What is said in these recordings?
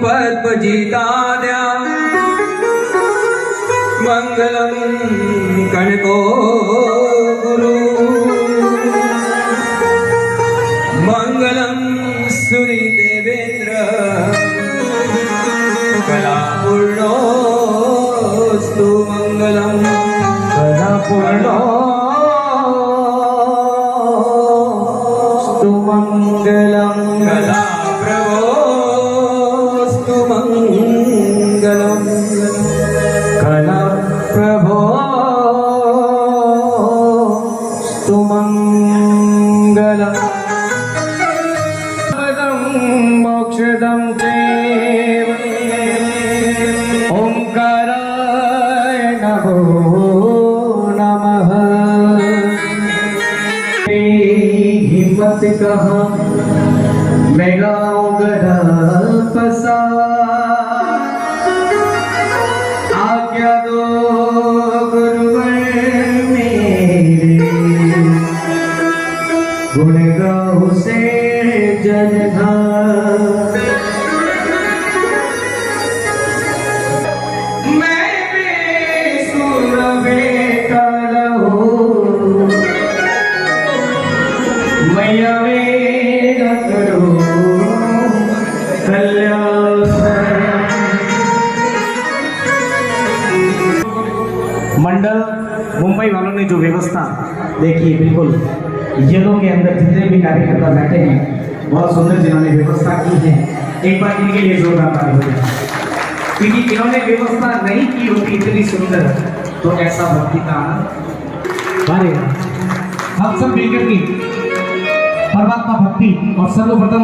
पद्मजिताद्या मंगलम कनको गुरु मंगलम सूरि देवेंद्र कलापूर्णोस्तु मंगलम कलापूर्णोस्तु मंगलम कला प्रभोस्तु मंगलम कला प्रभोस्तु मंगलम मोक्षदं देव ओंकाराय नमो नमः। हिम्मत कहाँ मैं गाऊंगा पसा आज्ञा दो गुरुवर मेरे गुण गाओ से जनधार मैं बेसुर बेकल हूँ मैया वेद करो कल्याण। मंडल मुंबई वालों ने जो व्यवस्था देखी, बिल्कुल येलो के अंदर जितने भी कार्यकर्ता बैठे हैं बहुत सुंदर जिन्होंने व्यवस्था की है। एक बार इनके लिए जोरदार ताली हो जाए, क्योंकि इन्होंने व्यवस्था नहीं की होती इतनी सुंदर तो ऐसा भक्ति का आनंद। हम सब मिलकर की परमात्मा भक्ति और सर्वप्रथम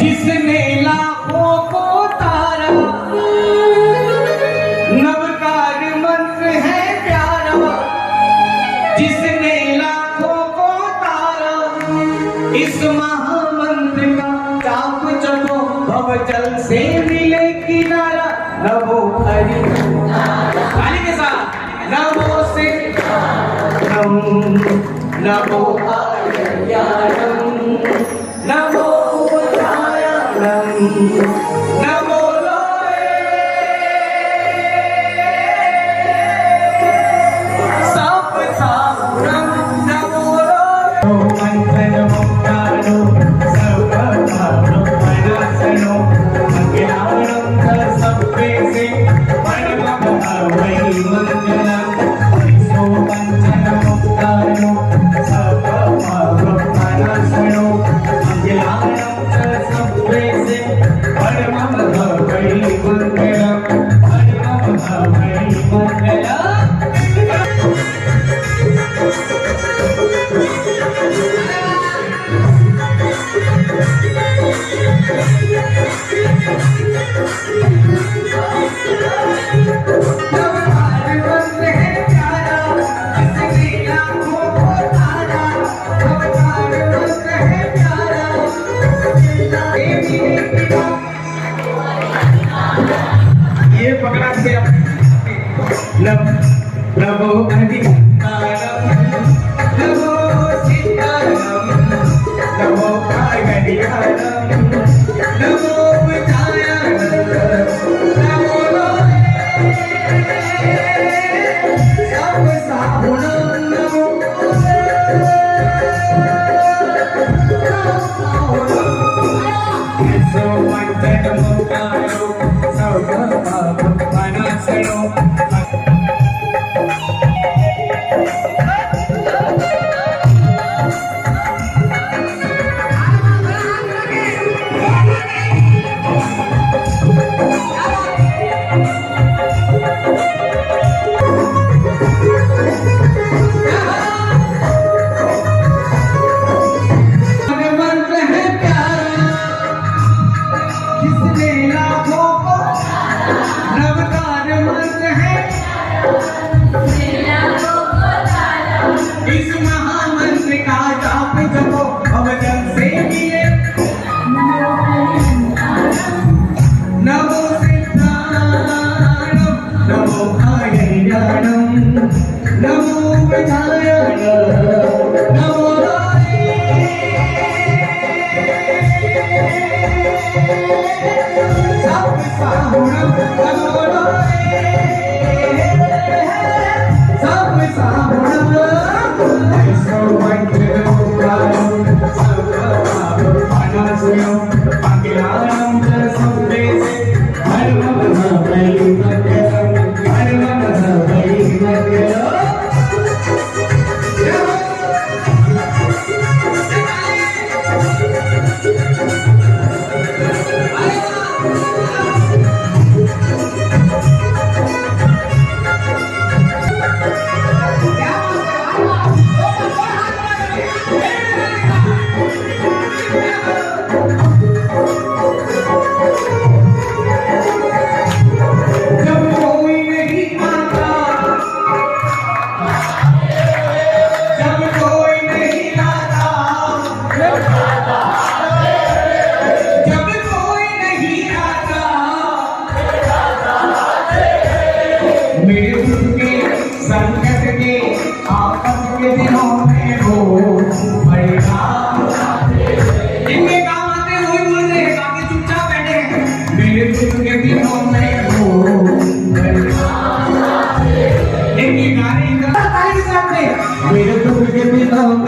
जिसने लाखों को तारा नवकार मंत्र है प्यारा, जिसने लाखों को तारा इस महामंत्र का जाप जपो भव जल से मिले किनारा। नमो हरि ताली के साथ नमो से नमो आर्याणं नमो नारायणं नमो लोये साप सापुरं नमो लोये मंथनो कारणो सर्वभावनो मनसनो मंगलाणं सर्वे से परमभवै मंगलम् सो मंथनो कारणो सर्वभावनो मनसनो मंगलाणं सर्वे से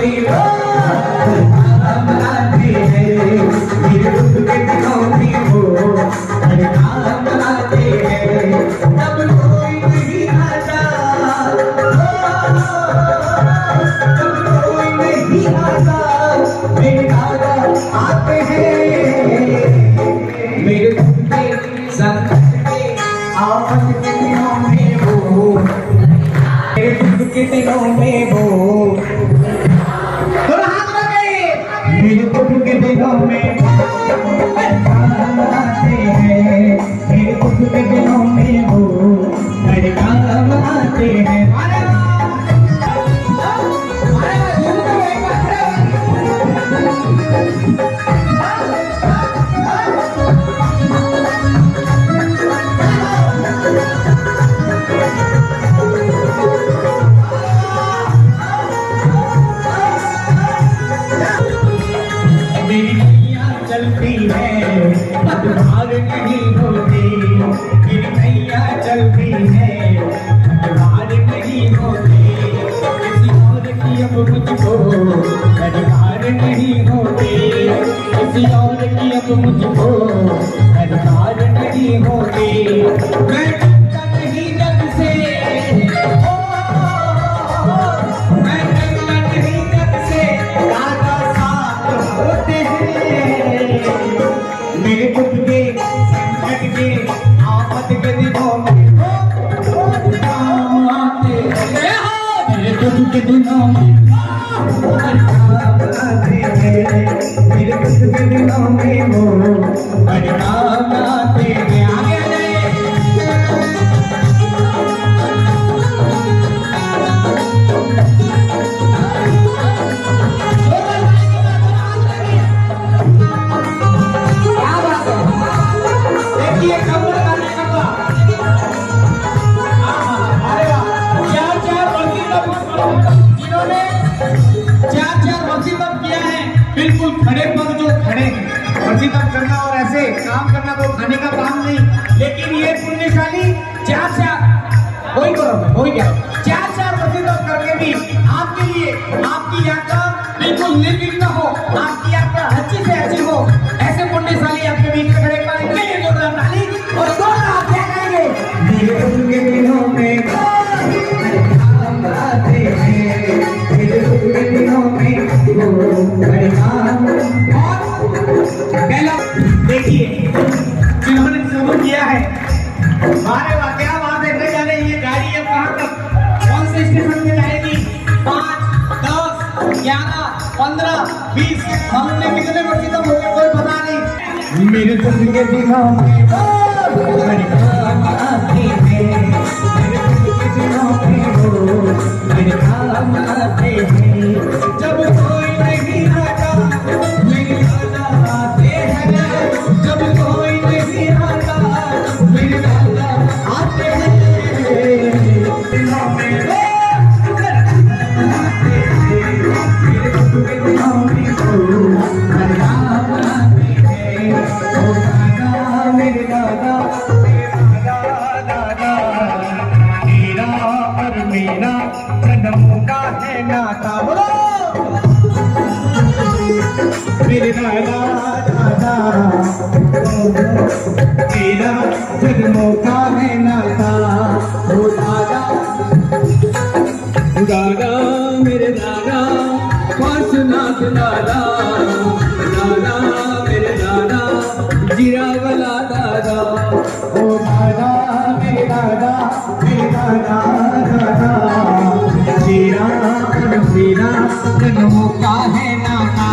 में वो काम आते हैं, मेरे दुख के दिनों में वो हर काम आते हैं। तब कोई नहीं आता, तब कोई नहीं आता, मेरे दादा आते हैं। मेरे दुख के संकट के आफत के दिनों में वो, मेरे दुख के दिनों में वो, थोड़ा हाथ लगाए। मेरे दुख के दिनों में काम आते हैं, मेरे दुख के दिनों में वो मेरे काम आते हैं। अरे वाह! अरे वाह! झूम के एक बार मेरी नैया चलती है, पतवार नहीं होती। मेरी नैया चलती है, पतवार नहीं होती। किसी और की अब मुझको दरकार नहीं होती, किसी और की अब मुझको दरकार नहीं होती। मैं डरता नहीं जग से, मैं डरता नहीं जग से, दादा साथ होते हैं। मेरे दुख के संकट के आफत के दिनों में वो काम आते हैं। मेरे दुख के दिनों में वो काम आते हैं, मेरे दुख के दिनों में वो काम आते हैं। आगे आ जाइए। क्या बात है? देखिए कमर करने का अरे वाह! चार वसीलत जिन्होंने चार वसीलत किया है, बिल्कुल खड़े पग जो खड़े हैं। वसीलत करना और ऐसे काम करना तो खाने का काम नहीं, लेकिन ये पुण्यशाली चार हो ही गया। चार वसीलत करके भी आपके लिए आपकी यात्रा बिल्कुल निर्विघ्न हो, आपकी यात्रा अच्छी से अच्छी हो, ऐसे पुण्यशाली आपके बीच में खड़े पाएंगे। जोरदार ताली और जोरदार आप क्या कहेंगे? मेरे दुख के दिनों में काम आते हैं, मेरे दुख के दिनों में वो बड़े काम। और पहला देखिए जिन्होंने शुरू किया है, अरे वाह क्या बात है। नहीं जाने ये गाड़ी अब कहाँ तक कौन से स्टेशन पे जाएगी? 5, 10, 11, 15, 20 हमने कितने बच्चे तक हो गए कोई पता नहीं। मेरे दुख के दिनों में वो बड़े काम आते हैं, मेरे दुख के दिनों में वो बड़े काम आते हैं। जब कोई नहीं आता मेरे दादा आते हैं, जब कोई नहीं आता मेरे दादा आते हैं। दिनों में वो आते हैं, मेरे दुख के दिनों में वो बड़े काम आते हैं। ओ दादा मेरे दादा, दादा तेरा और मेरा जन्मों का है नाता। बोलो मेरे दादा तेरा जन्मों का है नाता। ओ दादा मेरे दादा पार्श्वनाथ दादा, दादा मेरे दादा जीरा वाला दादा। ओ दादा मेरे दादा जीरा और मेरा जन्मों का है नाता।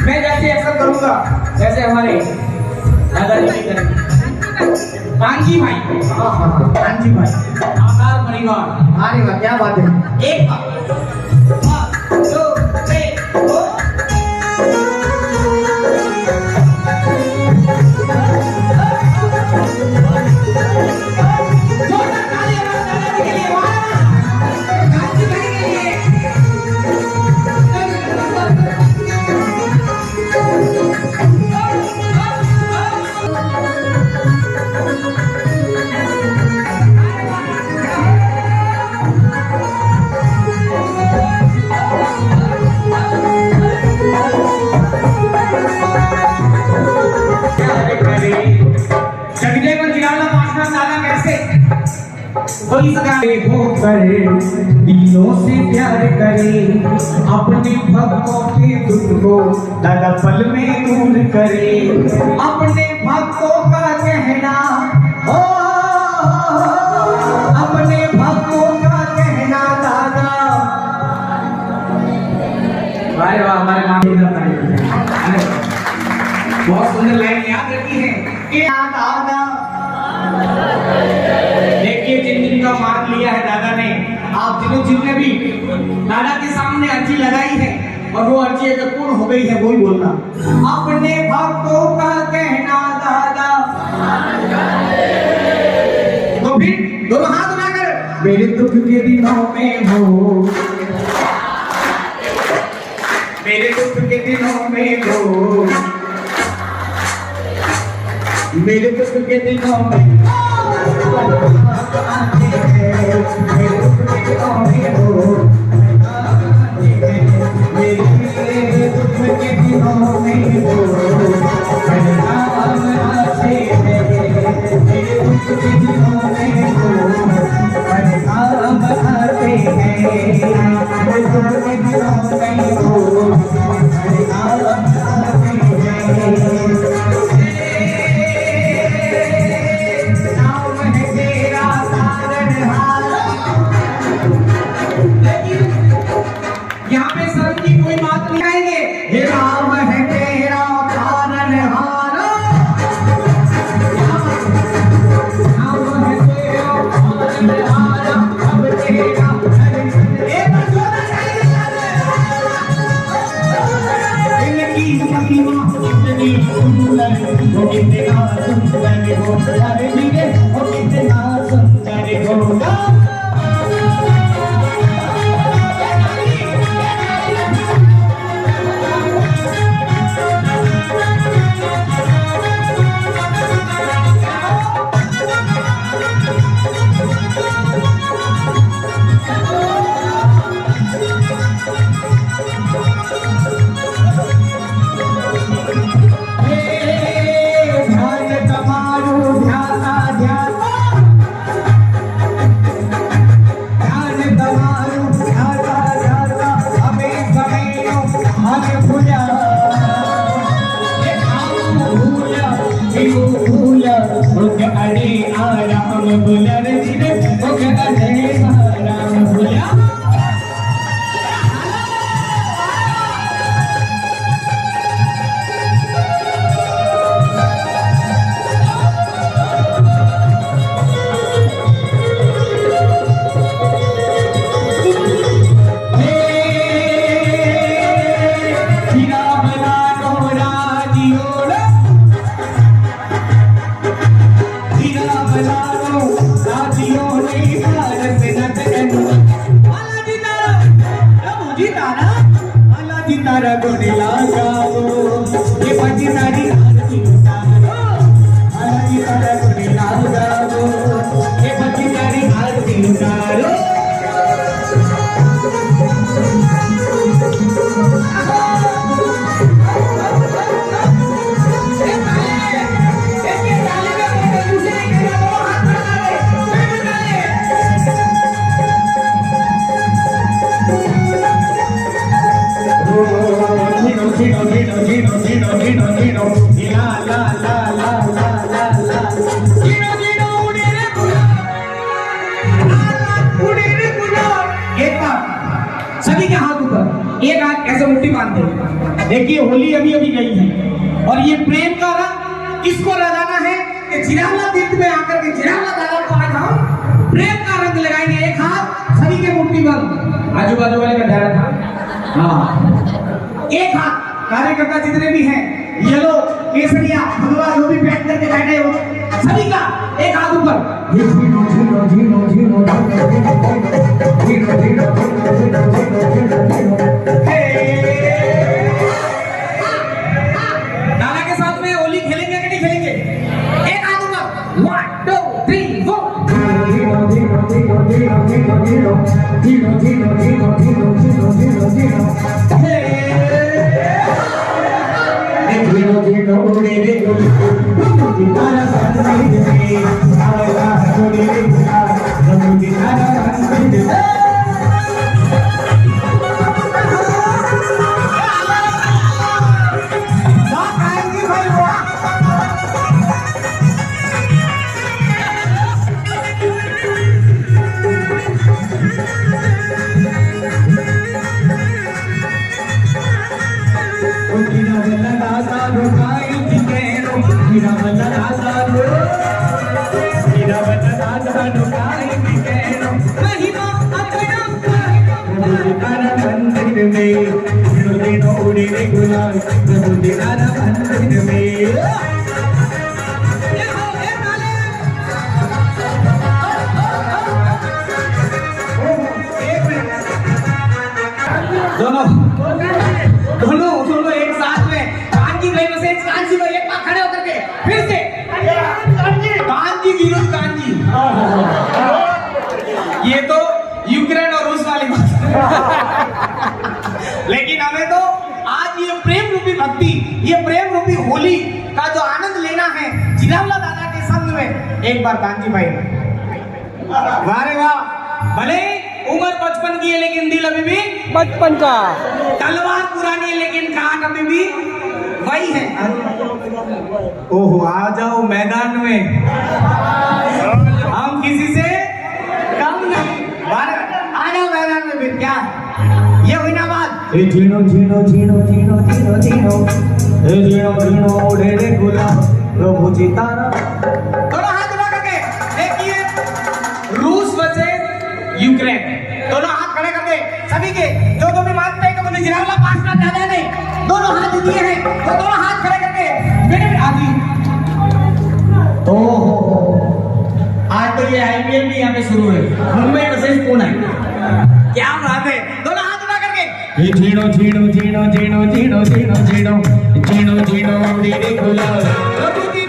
मैं जैसे एक्शन करूंगा जैसे हमारे दादाजी भी करेंगे। कांची भाई, कांची भाई आकार परिवार। अरे वाह क्या बात है। एक बार 1, 2, 3 4। तो इस गाने को करे दिलों से प्यार करे अपने भक्तों के दुख को दादा पल में दूर करे अपने भक्तों का कहना ओ अपने भक्तों का कहना दादा वाह वाह हमारे माँ बहुत सुंदर लाइन याद रखी है कि दादा देखिए जिन का मान लिया है दादा ने आप जिन्होंने भी दादा के सामने अर्जी लगाई है और वो अर्जी अगर पूर्ण हो गई है वो ही बोलना अपने भक्तों का कहना दादा तो फिर दोनों हाथ उठाकर मेरे दुख के दिनों में हो मेरे दुख के दिनों में हो मेरे दुख के दिनों में सभी के हाथ ऊपर एक हाथ ऐसे मुट्ठी बांध दे। देखिए होली अभी अभी गई है और ये प्रेम का रंग किसको लगाना है कि जिरावला तीर्थ में आकर के जिरावला दादा को आज हम प्रेम का रंग लगाएंगे। एक हाथ सभी के मुट्ठी बंद, आजू बाजू वाले का ध्यान रखना। हाँ, एक हाथ कार्यकर्ता जितने भी हैं, येलो केसरिया भगवा जो भी बैठ करके बैठे हो सभी का एक हाथ ऊपर। दादा के साथ में होली खेलेंगे कि नहीं खेलेंगे? एक हाथ ऊपर। 1 2 3 4 દાદાનો હીરા બન દાદાનો કાઈ બી કહેનો મહિમા અગણો પ્રભુ તારા મંદિર મે દિનો ઉડી રે ગુલાલ પ્રભુ તારા મંદિર મે दोनों एक साथ में कांजी भाई से कांजी भाई एक बार खड़े होकर के फिर से कांजी विरुद्ध कांजी ये तो यूक्रेन और रूस वाली बात लेकिन हमें तो आज ये प्रेम रूपी भक्ति ये प्रेम रूपी होली का जो आनंद लेना है जिरावला दादा के संग में एक बार कांजी भाई वाह रे वाह भले उम्र 55 की है लेकिन दिल अभी भी 55 का तलवार पुरानी है लेकिन कान अभी भी वही है ओहो आ जाओ मैदान में हम किसी से कम नहीं आ जाओ मैदान में फिर क्या ये हुई ना बात झीनो झीनो झीनो झीनो झीनो झीनो झीनो झीनो उड़े रे गुलाब प्रभु जी तारा थोड़ा हाथ उठा करके देखिए रूस वसे यूक्रेन दोनों हाथ खड़े कर दे सभी के जो भी मानते हैं कि मुझे जिरावला पासना दादा ने दोनों हाथ दिए हैं तो दोनों हाथ खड़े करके मेरे आदि ओहो आज तो ये आईपीएल भी यहाँ पे शुरू है मुंबई वर्सेस पुणे क्या बात है दोनों हाथ उठा करके झीनो झीनो झीनो झीनो झीनो झीनो झीनो झीनो झीनो उड़ी रे गुलाल प्रभु जी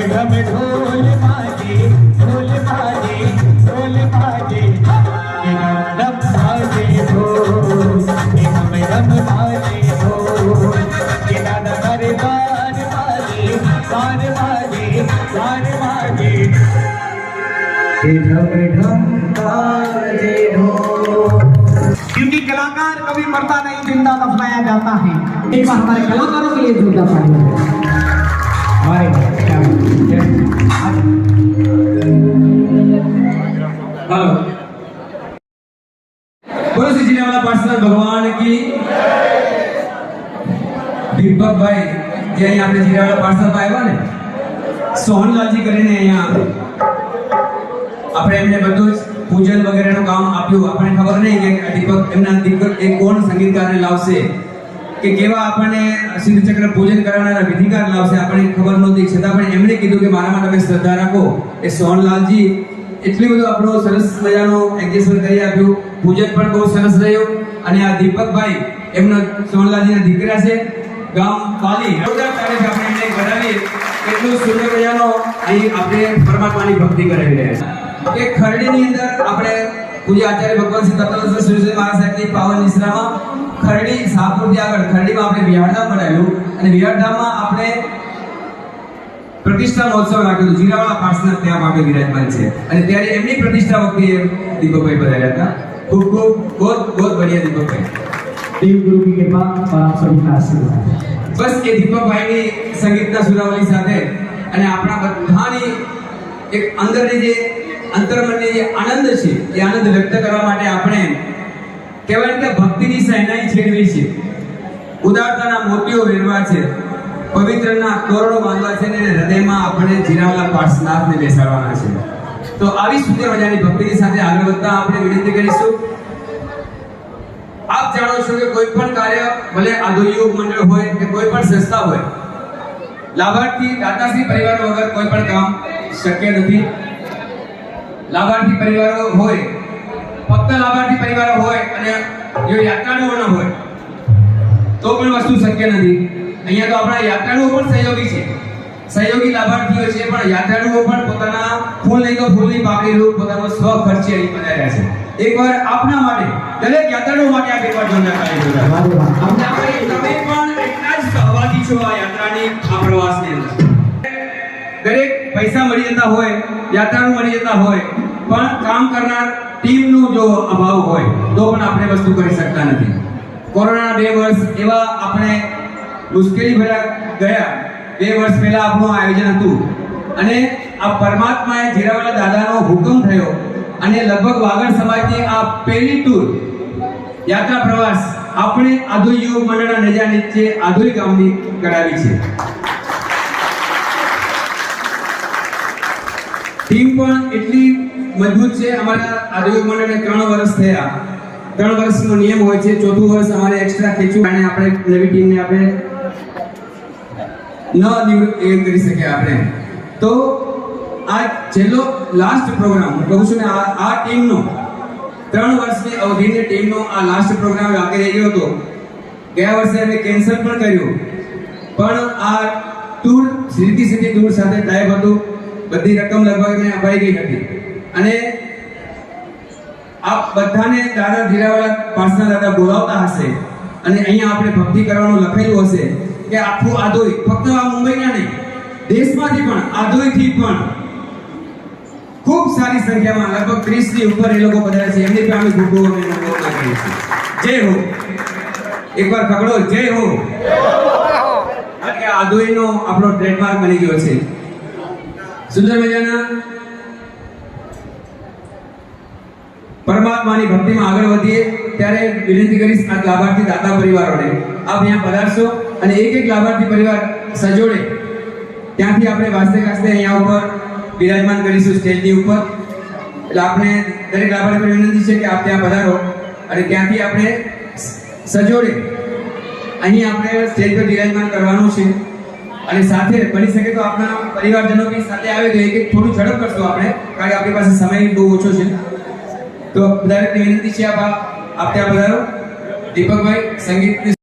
ढम ढोल बाजे ढोल बाजे ढोल बाजे ढम बाजे ढोल ढम ढम बाजे ढोल के दादा करे बार बाजे बार बाजे बार बाजे ढम ढम बाजे ढोल क्योंकि कलाकार कभी मरता नहीं जिंदा दफनाया जाता है एक बार हमारे कलाकारों के लिए जोरदार ताली हमारे हेलो बोलो श्री जिरावला पार्षद भगवान की दीपक भाई જે અહીં આપણે જીરાવલા પાર્ષદ આવ્યા ને સોહનલાલજી કરીને અહીંયા આપણે એમને બધું પૂજન વગેરેનું કામ આપ્યું આપણને ખબર નહીં કે દીપક એમના દીપક એ કોણ સંગીતકારને લાવશે કે કેવા આપણને સિદ્ધચક્ર પૂજન કરવાના વિધિકાર લાવશે આપણને ખબર નહોતી છતાં પણ એમણે કીધું કે મારા માટે શ્રદ્ધા રાખો એ સોહનલાલજી એટલું બધું આપણો સરસ મજાનો એડજસ્ટમેન્ટ કરી આપ્યું પૂજન પણ બહુ સરસ રહ્યું અને આ દીપકભાઈ એમનો સોહનલાલજીના દીકરા છે ગામ પાલી જોરદાર તારીફ આપણે એમને કરાવી એટલું સુંદર મજાનો અહીં આપણે પરમાત્માની ભક્તિ કરાવી રહ્યા છે કે ખરડીની અંદર આપણે પૂજ્ય આચાર્ય ભગવાન શ્રી તત્વદર્શી સુરેશ મહારાજ સાહેબની પાવન નિશ્રામાં ખરડી શાહપુરથી આગળ ખરડીમાં આપણે વિહારધામ બનાવ્યું અને વિહારધામમાં આપણે પ્રતિષ્ઠા મહોત્સવ રાખ્યો જીરાવલા પાર્ષદ ત્યાં આપણે વિરાજમાન છે અને ત્યારે એમની પ્રતિષ્ઠા વખતે દીપકભાઈ પધાર્યા હતા ખૂબ ખૂબ बहुत बढ़िया दीपकભાઈ देव गुरु की कृपा और आप सभी का आशीर्वाद બસ એ દીપકભાઈની સંગીતના સુરાવલી સાથે અને આપણા બધાની એક અંદરની જે અંતર્મનની જે આનંદ છે એ આનંદ વ્યક્ત કરવા માટે આપણે કહેવાય કે ભક્તિની સહેનાઈ છેડવી છે ઉદારતાના મોતીઓ વેરવા છે પવિત્રના તોરણો બાંધવા છે અને હૃદયમાં આપણે જીરાવલા પાર્ષદનાથને બેસાડવાના છે તો આવી સુંદર મજાની ભક્તિની સાથે આગળ વધતા આપણે વિનંતી કરીશું આપ જાણો છો કે કોઈ પણ કાર્ય ભલે આધુનિક મંડળ હોય કે કોઈ પણ સંસ્થા હોય લાભાર્થી દાતાશ્રી પરિવારો વગર કોઈ પણ કામ શક્ય નથી લાભાર્થી પરિવારો હોય ફક્ત લાભાર્થી પરિવારો હોય અને જો યાત્રાળુઓ ન હોય તો પણ વસ્તુ શક્ય નથી અહીંયા તો આપણા યાત્રાળુઓ પણ સહયોગી છે સહયોગી લાભાર્થીઓ છે પણ યાત્રાળુઓ પણ પોતાના ફૂલ નહીં તો ફૂલની પાકડીનું પોતાનો સ્વ ખર્ચે અહીં પધાર્યા છે. એકવાર આપના માટે દરેક યાત્રાળુઓ માટે આપ એકવાર જોરદાર તાળી બજાવો. તમે પણ એટલા જ સહભાગી છો આ યાત્રાની આ પ્રવાસની અંદર. દરેક પૈસા મળી જતા હોય, યાત્રાળુ મળી જતા હોય, પણ કામ કરનાર ટીમનો જો અભાવ હોય તો પણ આપણે વસ્તુ કરી શકતા નથી. કોરોનાના 2 વર્ષ એવા આપણે મુશ્કેલી ભર્યા ગયા. 2 વર્ષ પહેલા આપણું આયોજન હતું અને આ પરમાત્માએ જીરાવાલા દાદાનો હુકમ થયો અને લગભગ વાગડ સમાજની આ પહેલી ટૂર યાત્રા પ્રવાસ આપણે આધોઈ યુવક મંડળના નેજા નીચે આધોઈ ગામની કરાવી છે. ટીમ પણ એટલી મજબૂત છે. અમારા આધોઈ મંડળને 3 વર્ષ થયા. 3 વર્ષનો નિયમ હોય છે. 4થું વર્ષ અમારે એક્સ્ટ્રા ખેંચવું અને આપણે નવી ટીમને આપણે એ કરી શક્યા આપણે. તો આ છેલ્લો લાસ્ટ પ્રોગ્રામ કહું છું ને આ ટીમનો 3 વર્ષની અવધિની ટીમનો આ લાસ્ટ પ્રોગ્રામ બાકી રહી ગયો હતો. ગયા વર્ષે અમે કેન્સલ પણ કર્યું પણ આ ટૂર સીધી ટૂર સાથે ટાઈપ હતું. બધી રકમ લગભગ મેં અપાઈ ગઈ હતી અને આપ બધાને દાદા જીરાવાલા પાસના દાદા બોલાવતા હશે અને અહીંયા આપણે ભક્તિ કરવાનું લખેલું હશે કે આખું આધોઈ ફક્ત આ મુંબઈના નહીં દેશમાંથી પણ આધોઈથી પણ ખૂબ સારી સંખ્યામાં લગભગ 30 ની ઉપર એ લોકો પધારે છે. એમની પણ અમે ખૂબ ખૂબ નમસ્કાર કરીએ છીએ. જય હો. એકવાર પકડો જય હો. આ આધોઈનો આપણો ટ્રેડમાર્ક બની ગયો છે. સુંદર મજાના પરમાત્માની ભક્તિમાં આગળ વધીએ ત્યારે વિનંતી કરીશ આ લાભાર્થી દાતા પરિવારોને આપ અહીંયા પધારશો અને એક લાભાર્થી પરિવાર સજોડે ત્યાંથી આપણે વાસ્તે કાસ્તે અહીંયા ઉપર બિરાજમાન કરીશું સ્ટેજની ઉપર. એટલે આપણે દરેક લાભાર્થી વિનંતી છે કે આપ ત્યાં પધારો અને ત્યાંથી આપણે સજોડે અહીં આપણે સ્ટેજ પર બિરાજમાન કરવાનું છે અને સાથે બની શકે તો આપણા પરિવારજનો બી સાથે આવે તો એક થોડું ઝડપ કરશું આપણે કારણ કે આપણી પાસે સમય બહુ ઓછો છે. તો દરેકને વિનંતી છે આપ ત્યાં પધારો. દીપકભાઈ સંગીત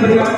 પરિવાર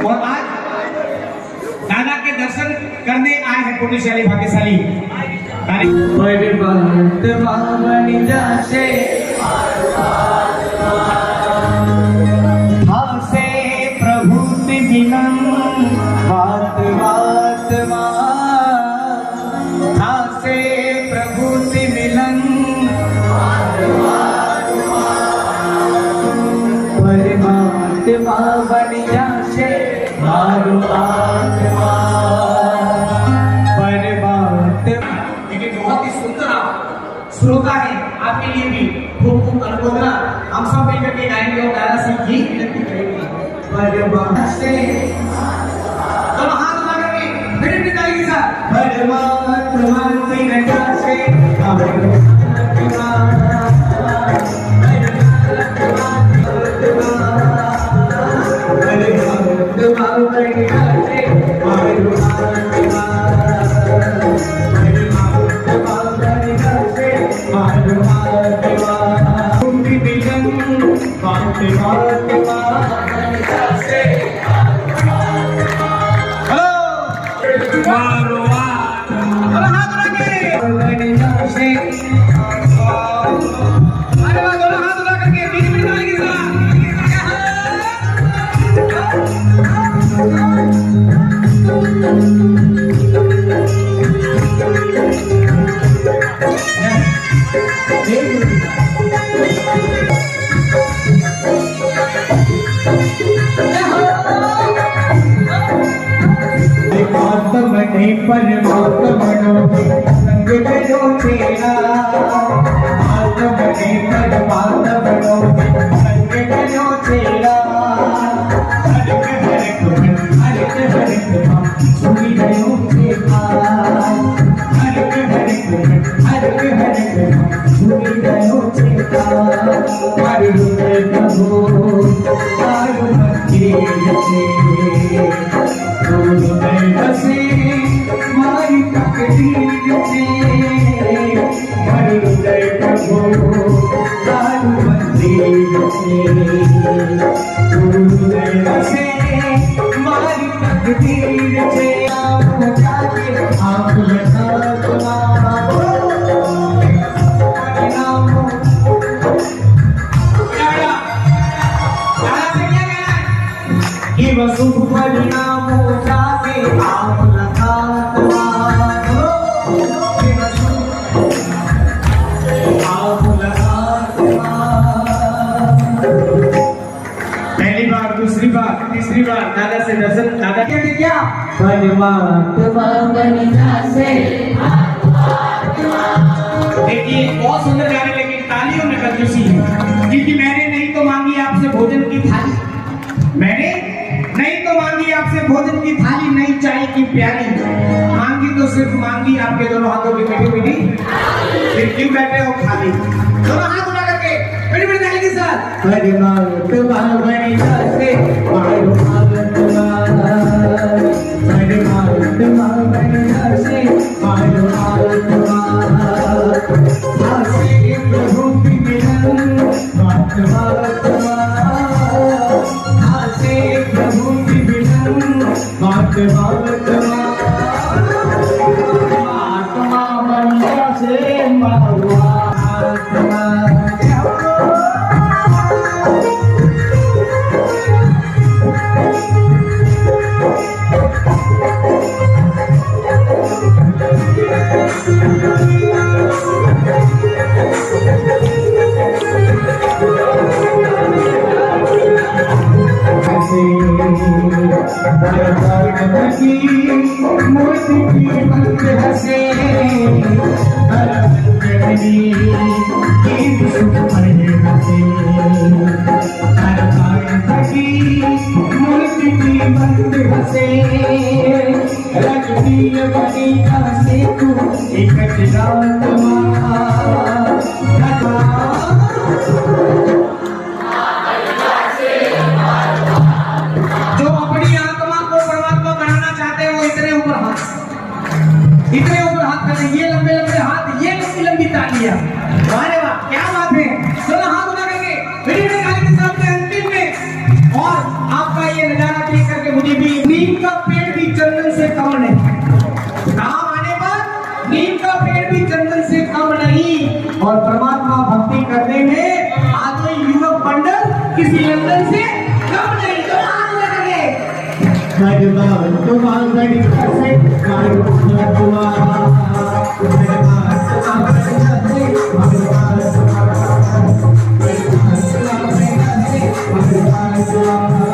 और आज दादा के दर्शन करने आए हैं पुण्यशाली भाग्यशाली प्रभु परमात्मा बन जासे मारो आत्मा परमात्मा। लेकिन बहुत ही सुंदर श्रोता है आपके लिए भी खूब खूब अनुमोदना। हम सब मिलकर के गाएंगे और दादा सिंह जी विनती करेंगे। परमात्मा से दोनों हाथ उठा करके फिर ताली के साथ परमात्मा बन जासे मारो परमात्मा संग करो तेरा आत्मा ने परमात्मा संग करो तेरा हर सुनी गयो तेरा हर सुनी गयो तेरा मारू प्रभु मारू भक्ति बसे मारी तकदीर से हृदय प्रभु दारू मंदिर से हृदय बसे मारी तकदीर से आप जाके आप लगा सुख परिणाम जाके आप लगा पहली बार, दूसरी बार, तीसरी बार दादा से दर्शन। दादा क्या परमात्मा बन जासे देखिए बहुत सुंदर गाने, लेकिन तालियों में कंजूसी है, क्योंकि मैंने नहीं तो मांगी आपसे भोजन की थाली, मैंने नहीं तो मांगी आपसे भोजन की थाली, नहीं चाय की प्याली, मांगी तो सिर्फ मांगी आपके दोनों हाथों की मीठी मीठी, फिर क्यों बैठे हो खाली? दोनों हाथ उठा करके मीठी मीठी ताली के साथ परमात्मा बन जासे मारो आत्मा परमात्मा बन जासे मारो आत्मा आसे प्रभु की मिलन आत्मा आसे प्रभु की मिलन आत्मा आत्मा बन जासे मारो आत्मा। मूर्ति की पंख हसे सुख पड़े हसे मूर्ति की पंख हसे रखती बड़ी से तू एक इतने ऊपर हाथ करते, ये लंबे लंबे हाथ, ये लंबी लंबी तालियां, वाह वाह क्या बात है। चलो हाथ उठा करके वीडियो निकालने के सामने अंतिम में, और आपका ये नजारा देख करके मुझे भी नीम का पेड़ भी चंदन से कम नहीं, काम आने पर नीम का पेड़ भी चंदन से कम नहीं, और परमात्मा भक्ति करने में आज युवक मंडल किसी लंदन से कम नहीं। तो हाथ उठा करके भगवान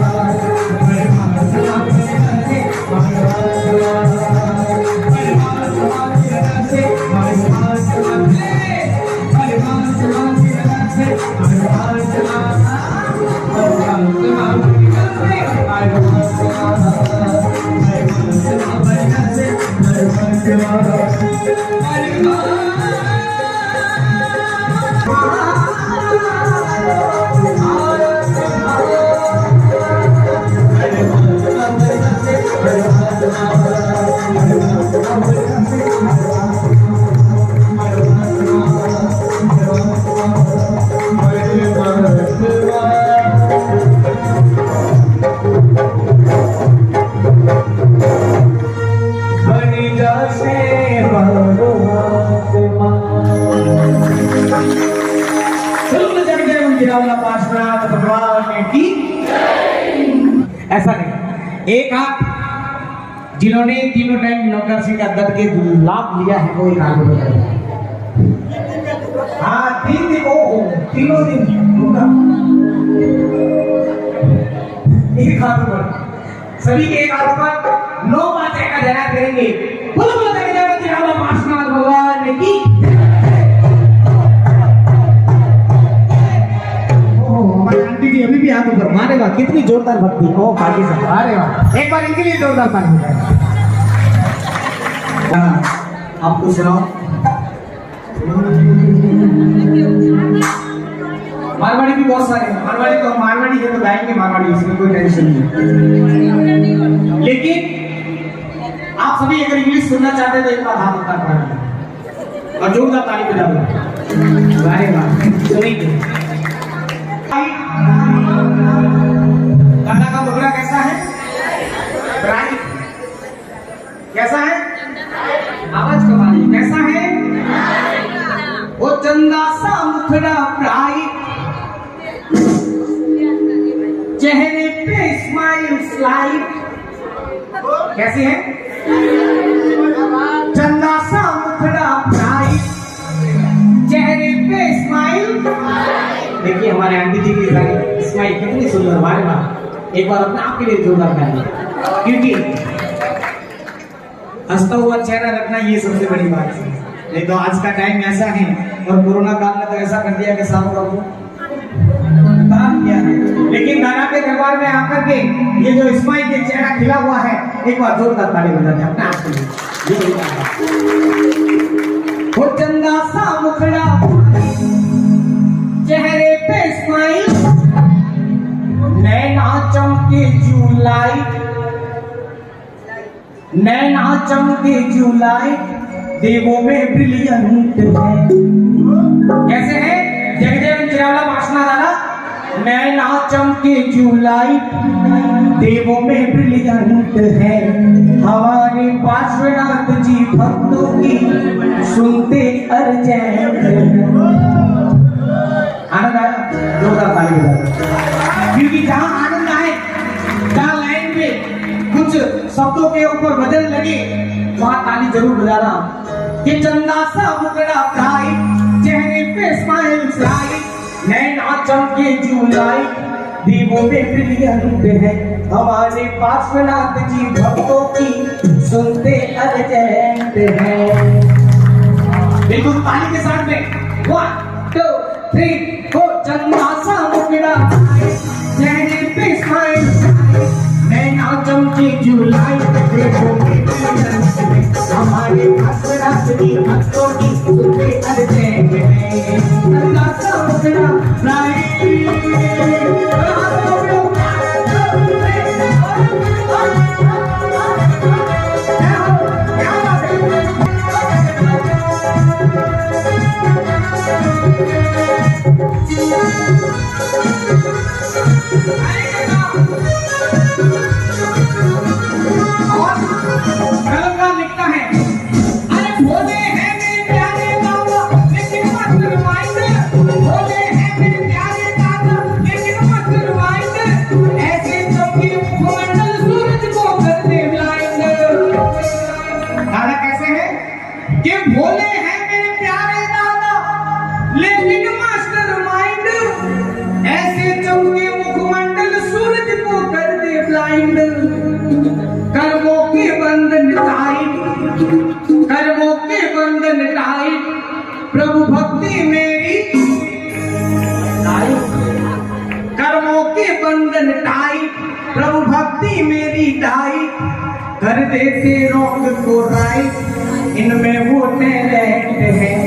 ऐसा नहीं, एक हाथ जिन्होंने तीनों टाइम नौकरसी का दर्द के लाभ लिया है वो एक हाथ उठाए। हाँ 3 दिन तीनों दिन एक हाथ ऊपर, सभी के एक हाथ पर 9 मात्रा का जयनाथ करेंगे। बोलो बोलो जय जय श्री पार्श्वनाथ भगवान की। हमारी आंटी जी अभी भी हाथ ऊपर, मारे वाह कितनी जोरदार भक्ति। ओ बाकी सब अरे वाह, एक बार इनके लिए जोरदार ताली। आपको सुनाओ मारवाड़ी भी बहुत सारे, मारवाड़ी है तो गाएंगे मारवाड़ी, इसमें कोई टेंशन नहीं। लेकिन आप सभी अगर इंग्लिश सुनना चाहते हैं तो एक बार हाथ ऊपर करें और जोरदार ताली बजा दो। अरे वाह सुनिए दादा का मुखड़ा कैसा है? ब्राइट। कैसा है? आवाज कमाली। कैसा है? वो चंदा सा मुखड़ा ब्राइट, चेहरे पे स्माइल स्लाइड। कैसी है? चंदा सा मुखड़ा ब्राइट, चेहरे पे स्माइल। देखिए हमारे आंटी जी की स्माइल कितनी सुंदर। हमारे बात एक बार अपने आप के लिए जोरदार करेंगे, क्योंकि हंसता हुआ चेहरा रखना ये सबसे बड़ी बात है। नहीं तो आज का टाइम ऐसा है, और कोरोना काल में तो ऐसा कर दिया कि साहब बाबू किया है। लेकिन दादा के दरबार में आकर के ये जो स्माइल के चेहरा खिला हुआ है, एक बार जोरदार ताली बजाते अपने आप के लिए। वो चंदा सा मुखड़ा, चेहरे पे स्माइल, नैना चमके जुलाई, नैना चमके जुलाई, देवों में ब्रिलियंट है। कैसे है? जगदेव चिराला वासना दादा। नैना चमके जुलाई, देवों में ब्रिलियंट है, हमारे पार्श्वनाथ जी भक्तों की सुनते अर्जेंट है। आनंद आया? जोरदार ताली बजाओ, क्योंकि जहां आनंद आए, जहां लाइन में कुछ शब्दों के ऊपर बदल लगे, वहां ताली जरूर बजाना। कि चंदा सा मुखड़ा ब्राइट, चेहरे पे स्माइल स्लाइड, नैना चमके जुलाई, दीवों में ब्रिलियंट है, हमारे पार्श्वनाथ जी भक्तों की सुनते अर्जेंट है। बिल्कुल ताली के साथ में 1 2 3 4। चंदा सा मुखड़ा चेहरे पे स्माइल, नैना चमके जुलाई, देखो हमारे पार्श्वनाथ जी भक्तों की सुनते अर्जेंट है। चंदा सा मुखड़ा लिखता है, अरे भोले हैं मेरे प्यारे बाबा लेकिन मत रवाइंद, भोले हैं मेरे प्यारे दादा लेकिन मत रवाइंद, ऐसे चमके मुखमंडल सूरज को कर दे ब्लाइंड। दादा कैसे है? कि भोले हैं मेरे प्यारे दादा लेकिन मास्टर माइंड, ऐसे चमके मुखमंडल सूरज को कर दे ब्लाइंड। कर्मों के बंधन टाइट, कर्मों के बंधन टाइट, प्रभु भक्ति मेरी टाइट, कर्मों के बंधन टाइट, प्रभु भक्ति मेरी टाइट, कर देते रॉन्ग को राइट, इनमें वो रहते हैं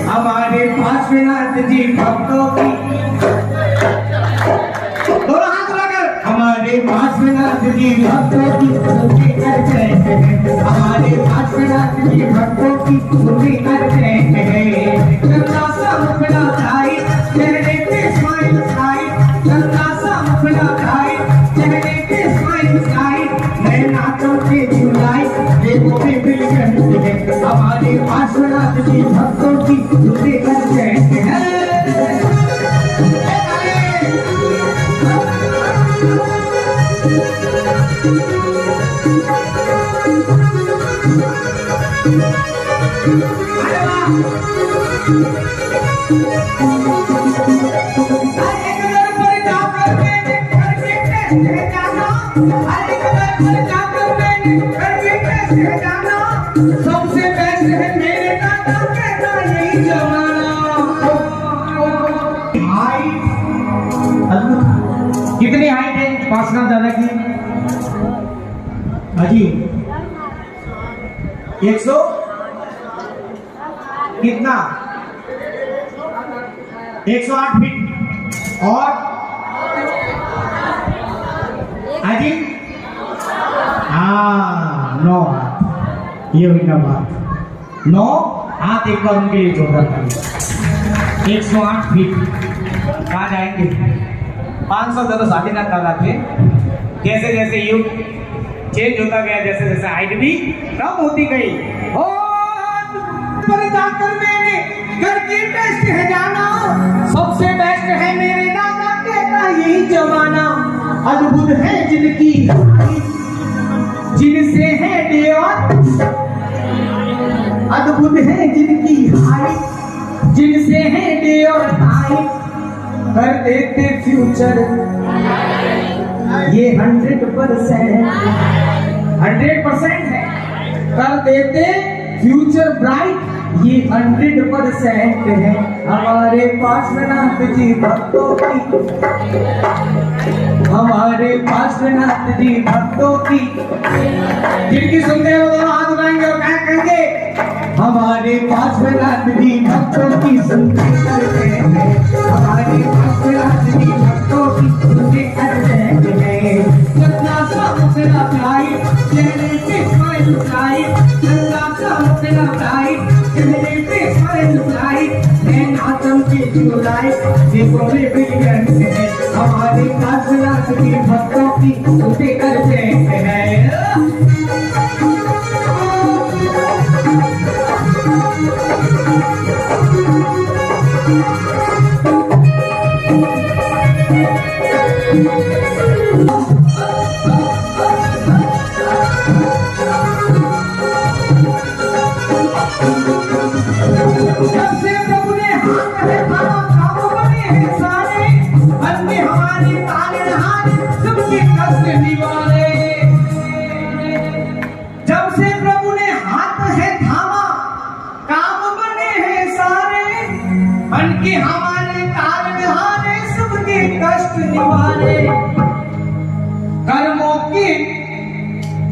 हमारे पार्श्वनाथ जी भक्तों की। दोनों हाथ लगाकर हमारे पार्श्वनाथ जी भक्तों की स्तुति करते हैं, हमारे पार्श्वनाथ जी भक्तों की स्तुति करते हैं। गंगा सा मुखड़ा धाई चेहरे पे स्माइल आई, गंगा सा मुखड़ा धाई चेहरे पे स्माइल आई, मैं नाचों के झुलाई देखो भी मिल करते हैं, हमारे पार्श्वनाथ जी भक्तों की स्तुति करते हैं। सबसे बेस्ट है मेरे दादा कहना यही जमाना। हाइट कितनी हाइट है पार्श्वनाथ दादा की? हाजी 100 कितना 108 फीट और हाजी हाँ 9 हाथ, ये हुई ना बात। 9 हाथ एक बार उनके लिए जोरदार करिए। 108 फीट कहाँ जाएंगे? 500 ज्यादा साथीनाथ दादा थे। जैसे जैसे युग चेंज होता गया, जैसे जैसे हाइट भी कम होती गई, पर जाकर मैंने करके टेस्ट है जाना, सबसे बेस्ट है मेरे दादा कहता यही जमाना। अद्भुत है जिनकी जिनसे है देवर, अद्भुत है जिनकी हाइट जिनसे है देवर हाइट, कर देते फ्यूचर ये 100% है, कर देते फ्यूचर ब्राइट ये 100% है, हमारे पार्श्वनाथ जी भक्तों की, हमारे पार्श्वनाथ जी भक्तों की। जिनकी सुनते हो दोनों हाथ उठाएंगे और क्या कहेंगे? हमारे पार्श्वनाथ जी भक्तों की सुनते करते हैं, हमारे पार्श्वनाथ जी भक्तों की सुनते करते हैं। गंगा सा मुखड़ा ब्राइट चेहरे पे स्माइल ब्राइट, गंगा सा मुखड़ा ब्राइट चेहरे पे स्माइल ब्राइट, मैं नाचम के झूलाई देखो में बिलियन है, हमारे पार्श्वनाथ जी भक्तों की सुनते करते हैं।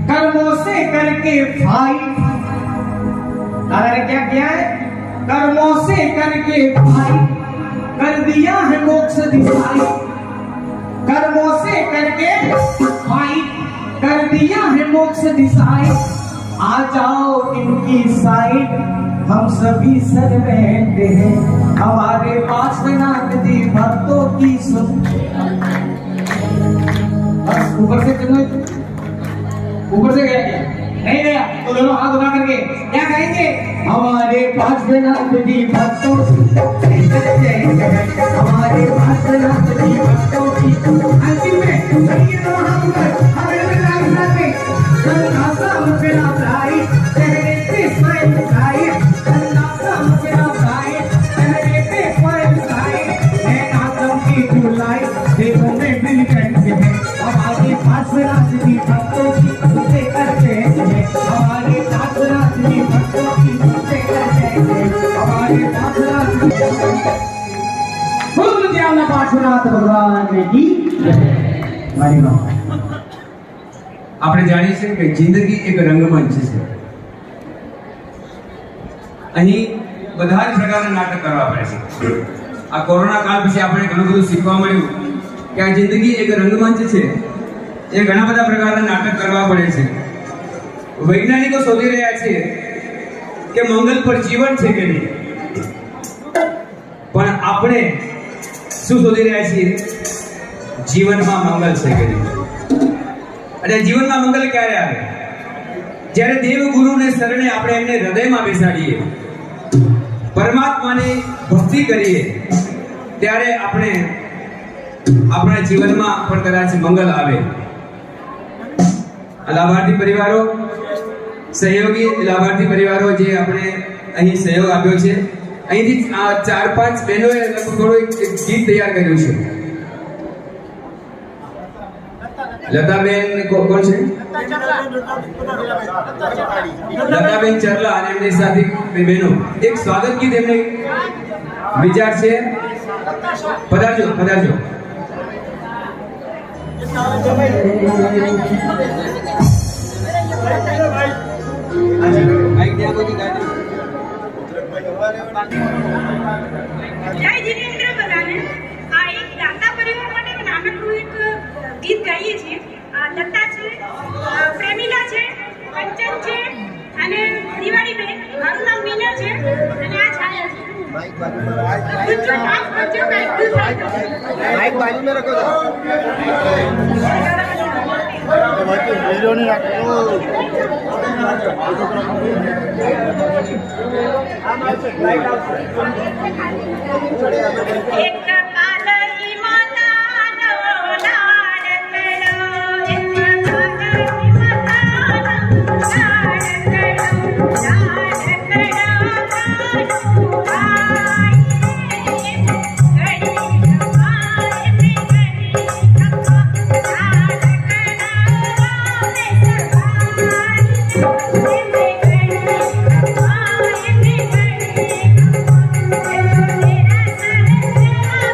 कर्मों से करके फाइट, दादा ने क्या किया है? कर्मों से करके फाइट कर दिया है मोक्ष दिशाई, कर्मों से करके फाइट कर दिया है मोक्ष दिशाई। आ जाओ इनकी साइड हम सभी सर्वेंट हैं, हमारे पार्श्वनाथ जी भक्तों की सुन। बस ऊपर से चलो, ऊपर से गया क्या? नहीं गया तो दोनों हाथ उठा करके क्या कहेंगे? हमारे पार्श्वनाथ जी भक्तों की, हमारे पार्श्वनाथ जी भक्तों की। अंतिम में चलिए दोनों हाथ ऊपर, हमें गंगा सा मुखड़ा ब्राइट चेहरे पे स्माइल ब्राइट, गंगा सा मुखड़ा ब्राइट चेहरे पे स्माइल ब्राइट, मैं नाचम की झूलाई देखो में मिल करते हैं, हमारे पार्श्वनाथ जी भक्तों की सुनते करते हैं, हमारे पार्श्वनाथ जी भक्तों की सुनते करते हैं, हमारे पार्श्वनाथ पार्श्वनाथ भगवान की मारी माँ। આપણે જાણીએ છીએ કે જિંદગી એક રંગમંચ છે અહીં બધા જ પ્રકારના નાટક કરવા પડે છે. આ કોરોના કાળ પછી આપણે ઘણું બધું શીખવા મળ્યું કે આ જિંદગી એક રંગમંચ છે. એ ઘણા બધા પ્રકારના નાટક કરવા પડે છે. વૈજ્ઞાનિકો શોધી રહ્યા છે કે મંગળ પર જીવન છે કે નહીં, પણ આપણે શું શોધી રહ્યા છીએ? જીવનમાં મંગળ છે કે નહીં. અને જીવનમાં મંગળ ક્યારે આવે? જ્યારે દેવ ગુરુને શરણે આપણે એમને હૃદયમાં બેસાડીએ, પરમાત્માની ભક્તિ કરીએ, ત્યારે આપણે આપણા જીવનમાં પણ કદાચ મંગળ આવે. લાભાર્થી પરિવારો, સહયોગી લાભાર્થી પરિવારો જે આપણે અહીં સહયોગ આપ્યો છે, અહીંથી 4-5 બહેનોએ થોડું એક ગીત તૈયાર કર્યું છે. લતાબેન કોણ છે? લતાબેન ચરલા અને એમની સાથે બહેનો એક સ્વાગત ગીત એમને વિચાર છે. પધારજો પધારજો. જય જીનેન્દ્ર બધાને. આ એક દાતા પરિવાર માટે નાનકડું એક ગીત ગાઈએ છીએ. લતા છે, પ્રેમિલા છે, કંચન છે અને દિવાળીબેન. મારું નામ મીના છે અને આ છાયા છે. માઈક बाजू में रखो हीरो नहीं એક કાલઈ માતાનો લાડ કરો, એક કાલઈ માતાનો લાડ કરો, લાડ કરો કાનુ ભાઈ રે, ઘડી ખપાય મે ઘડી ખપા, લાડ કરો રામે સવાઈ મે ઘડી ખપાય મે ઘડી ખપા, તેરા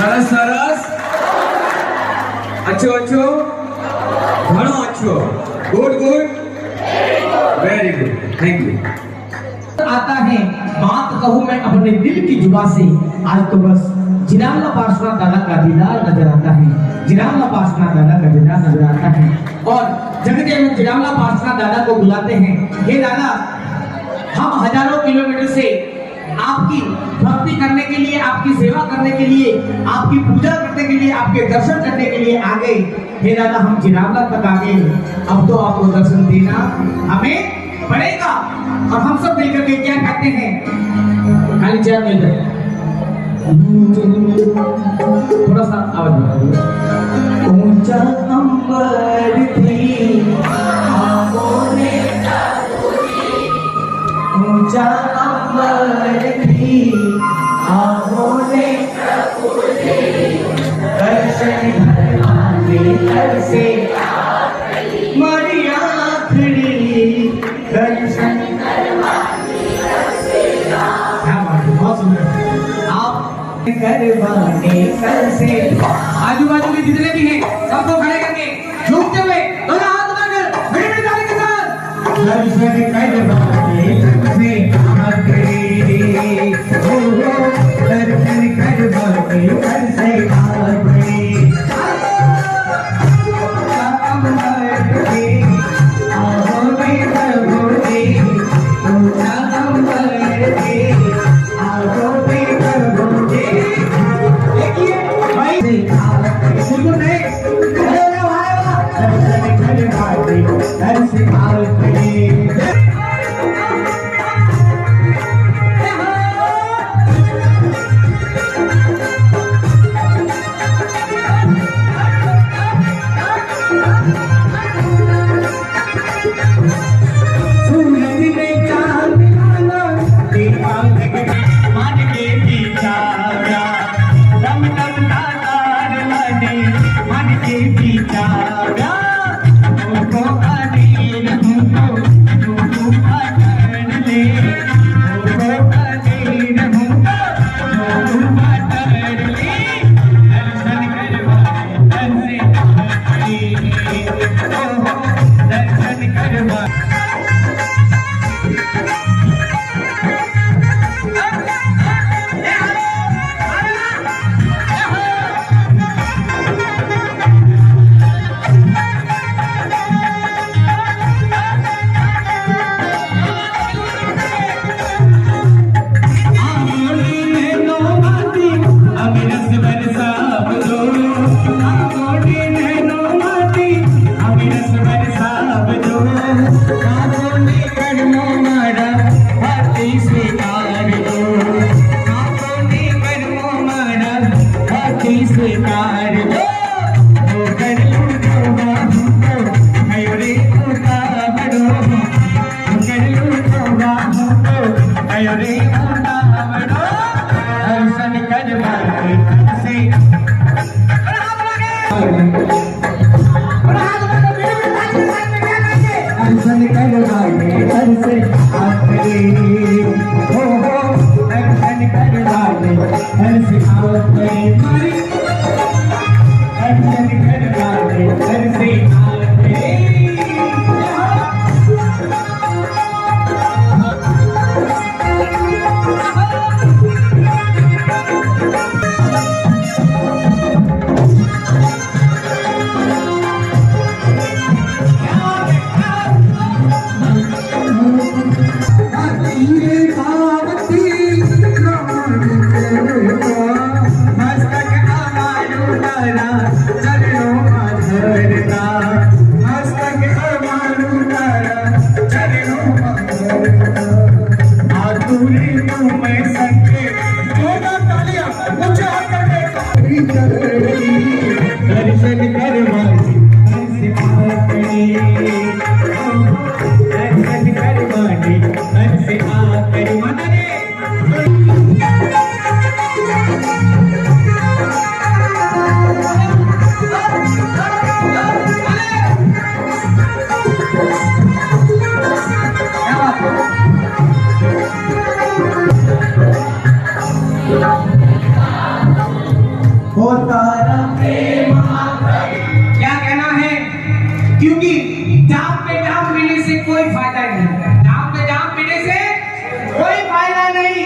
સરસ સરસ अच्छो अच्छो घणो अच्छो good good very good thank you आता है बात कहूं मैं अपने दिल की जुबान से आज तो बस जिनाला पार्श्वनाथ दादा का दीदार नजर आता है जिनाला पार्श्वनाथ दादा का दीदार नजर आता है और जगते में जिनाला पार्श्वनाथ दादा को बुलाते हैं हे दादा हम हजारों किलोमीटर से आपकी भक्ति करने के लिए आपकी सेवा करने के लिए आपकी पूजा करने के लिए आपके दर्शन करने के लिए आ गए हे दादा हम जिनाला तक आ गए अब तो आपको दर्शन देना हमें पड़ेगा और हम सब मिलकर के क्या कहते हैं खाली चेयर मिल जाए थोड़ा सा आवाज बढ़ा ऊंचा अंबर थी ऊंचा अंबर थी आहोने दर्शन भरवाने घर से मरिया खड़ी दर्शन बहुत सुंदर आप करवाने घर से आजू बाजू में जितने भी हैं सबको खड़े करके झूमते हुए दोनों हाथ उठाकर बड़ी बड़ी ताली के साथ दर्शन करवाने घर से आखिरी हो दर्शन करवाने घर से आखिरी हो तारा प्रेम क्या कहना है? क्योंकि जाम पे जाम मिलने से कोई फायदा नहीं, जाम पे जाम मिलने से कोई फायदा नहीं।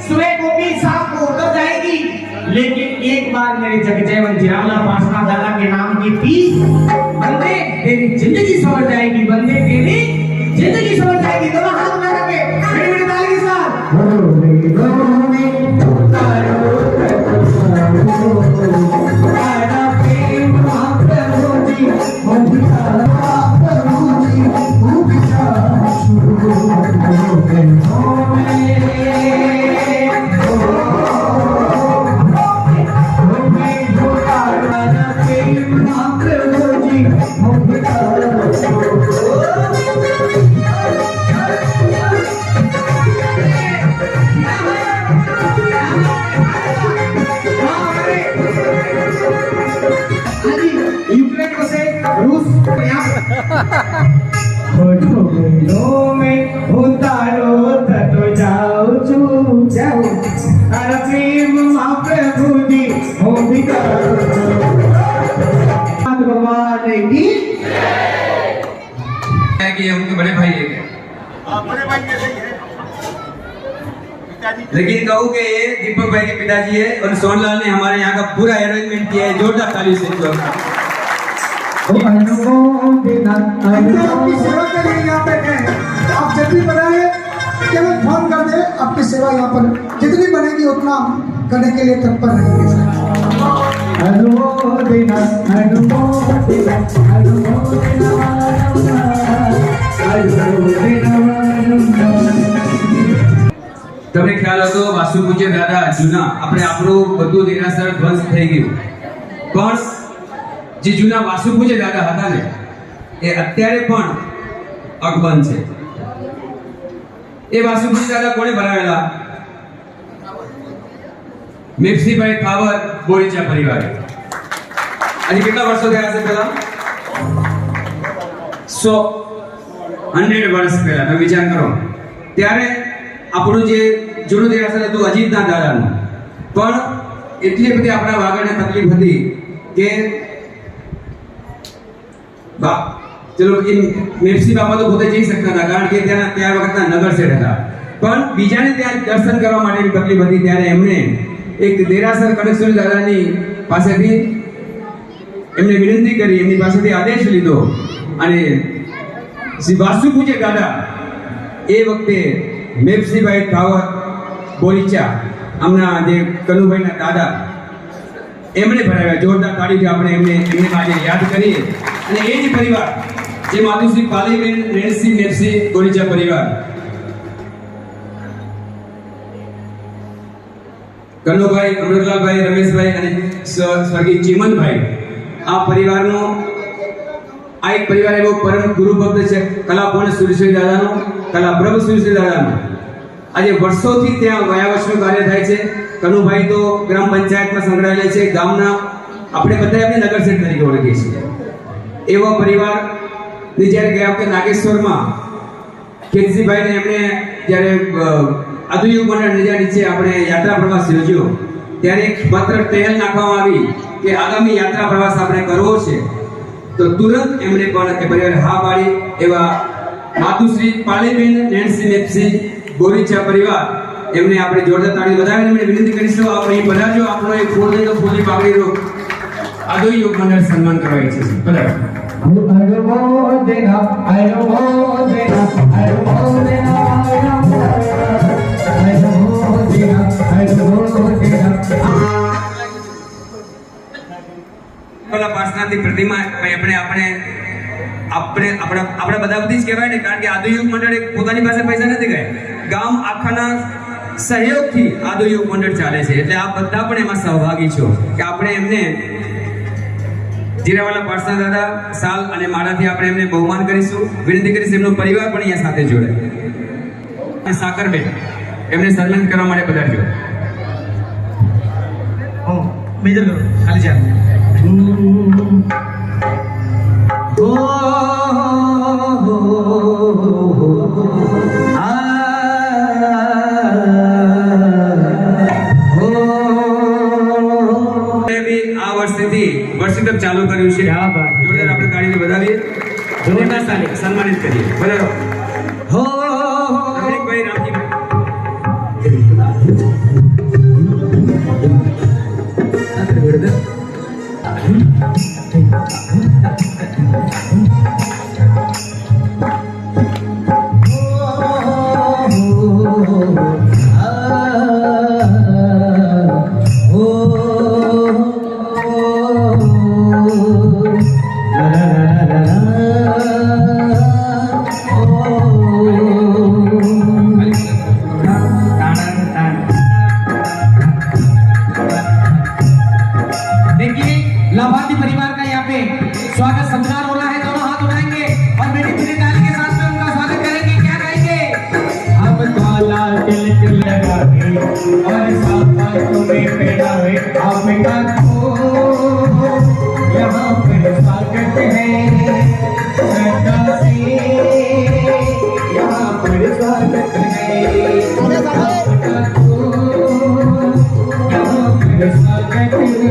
सुबह को भी शाम को उतर जाएगी, लेकिन एक बार मेरे जगजीवन जिरावला पासना दादा के नाम की पीस बंदे तेरी जिंदगी संवर जाएगी, बंदे तेरी जिंदगी संवर जाएगी। दोनों हाथ उठा के मेरी मेरी ताली के साथ यूक्रेन को से रूस में उतारो तो जाओ चू जाओ तारा प्रेम महाप्रभु जी हो भगवान की है कि ये उनके बड़े भाई है क्या? बड़े भाई जैसे ही है पिताजी लेकिन कहूँ कि ये दीपक भाई के पिताजी है और सोनलाल ने हमारे यहाँ का पूरा अरेंजमेंट किया है। जोरदार ताली से इनको। आपकी सेवा के लिए यहाँ पे हैं। आप जब भी बनाए केवल फोन कर दे, आपकी सेवा यहाँ पर जितनी बनेगी उतना करने के लिए तत्पर रहेंगे। તમને ખ્યાલ હતો વાસુ પૂજ્ય દાદા જૂના આપણે આપણું બધું દેરાસર ધ્વંસ થઈ ગયું, પણ જે જૂના વાસુ પૂજ્ય દાદા હતા ને એ અત્યારે પણ અકબંધ છે। એ વાસુ પૂજ્ય દાદા કોણે બનાવેલા? મેપ્સીભાઈ ખાવર બોરીચા પરિવારે। આજે કેટલા વર્ષો થયા હશે? પહેલા 100 વર્ષ પહેલા તમે વિચાર કરો। ત્યારે આપણું જે જૂનું દેરાસર હતું અજીતના દાદાનું, પણ એટલી બધી આપણા વાગડને તકલીફ હતી કે ચલો એ મેપ્સી બાપા તો પોતે જઈ શકતા હતા, કારણ કે ત્યાં વખતના નગર શેઠ હતા, પણ બીજાને ત્યાં દર્શન કરવા માટેની તકલીફ હતી। ત્યારે એમને એક દેરાસર કનેશ્વર દાદાની પાસેથી એમને વિનંતી કરી, એમની પાસેથી આદેશ લીધો અને શ્રી વાસુ પૂજ્ય દાદા એ વખતે મેપ્સીભાઈ ઠાવર બોરીચા આમના જે કનુભાઈના દાદા એમણે ભરાવ્યા। જોરદાર તાળીથી આપણે એમને આજે યાદ કરીએ। અને એ જ પરિવાર જે માતુશ્રી પાલીબેન રેણસી મેપ્સી બોરીચા પરિવાર, કનુભાઈ, અમૃતલાલભાઈ, રમેશભાઈ અને સ્વર્ગીય ચીમનભાઈ, આ પરિવારનો આ એક પરિવાર એવો પરમ ગુરુ ભક્ત છે કલાપૂર્ણ સુરેશ્વરી દાદાનો, કલાપ્રભ સુરેશ્વરી દાદાનો। આજે વર્ષોથી ત્યાં વયાવશનું કાર્ય થાય છે। કનુભાઈ તો ગ્રામ પંચાયતમાં સંકળાયેલા છે, ગામના આપણે બધા એમને નગરસેઠ તરીકે ઓળખીએ છીએ। એવો પરિવારની જ્યારે ગયા વખતે નાગેશ્વરમાં કેતસીભાઈને એમણે જ્યારે આધુનિક મંડળ નીચે આપણે યાત્રા પ્રવાસ યોજ્યો, ત્યારે એક પત્ર ટહેલ નાખવામાં આવી કે આગામી યાત્રા પ્રવાસ આપણે કરવો છે, તો તુરંત એમણે પણ એ પરિવારે હા પાડી। એવા માતુશ્રી પાલીબેન રેણસી મેપ્સી બોરીચા પરિવાર એમને આપણે જોરદાર તાળી વધાવીને એમને વિનંતી કરીશું, આપણે અહીં પધારજો। આપણો એક ફૂલની પાકડીનો આધુનિક યોગ મંડળ સન્માન કરવા ઈચ્છે છે। પધારો। પેલા પાસનાથી પ્રતિમા આપણે આપણે આપણે આપણા બધા બધી જ કહેવાય ને, કારણ કે આદુયુગ મંડળ એક પોતાની પાસે પૈસા નથી ગયા, ગામ આખાના સહયોગથી આદુયુગ મંડળ ચાલે છે। એટલે આ બધા પણ એમાં સહભાગી છો કે આપણે એમને જીરાવાલા પાર્સના દાદા સાલ અને માળાથી આપણે એમને બહુમાન કરીશું, વિનંતી કરીશું એમનો પરિવાર પણ અહીંયા સાથે જોડાય। સાકરબેન એમને સન્માન કરવા માટે પધારજો। मेजर करो खाली चार વર્ષથી વર્ષિતમ ચાલુ કર્યું છે ક્યા બાત છે. જોરદાર આપણે તાળીથી વધાવીએ જોરદાર તાળી. સન્માનિત કરીએ બરાબર हो રફીકભાઈ રામજીભાઈ देखिए लाभार्थी परिवार का यहाँ पे स्वागत सत्कार हो रहा है, दोनों हाथ उठाएंगे और बेटी पूरी ताली के साथ में उनका स्वागत करेंगे। क्या गाएंगे? हम काला तिलक लगाए और साफा तुम्हें पहनाए, आपका तो यहाँ पर स्वागत है सदा से, यहाँ पर स्वागत है आपका तो यहाँ पर स्वागत है।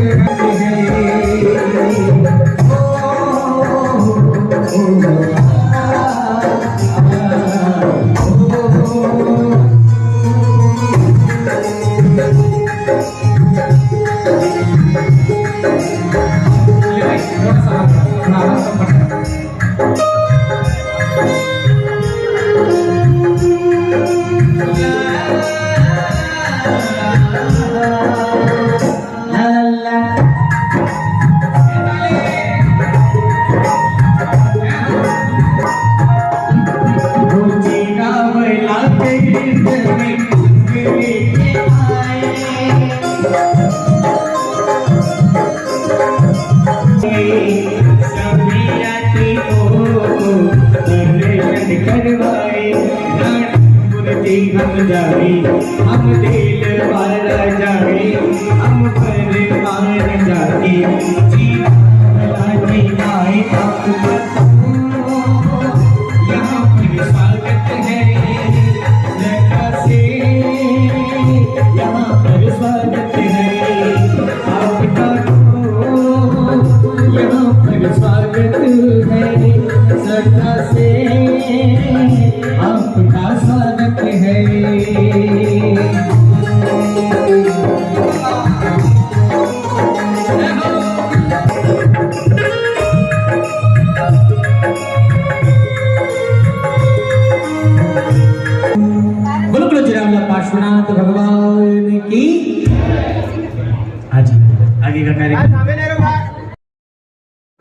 हम दिल पर जाए हम पर मान जाए जीवन आए यहाँ पर स्वागत है जगह से, यहाँ पर स्वागत है आपका यहाँ पर स्वागत है सदा से आपका स्वागत है। पार्श्वनाथ भगवान की। हाजी आगे का कार्यक्रम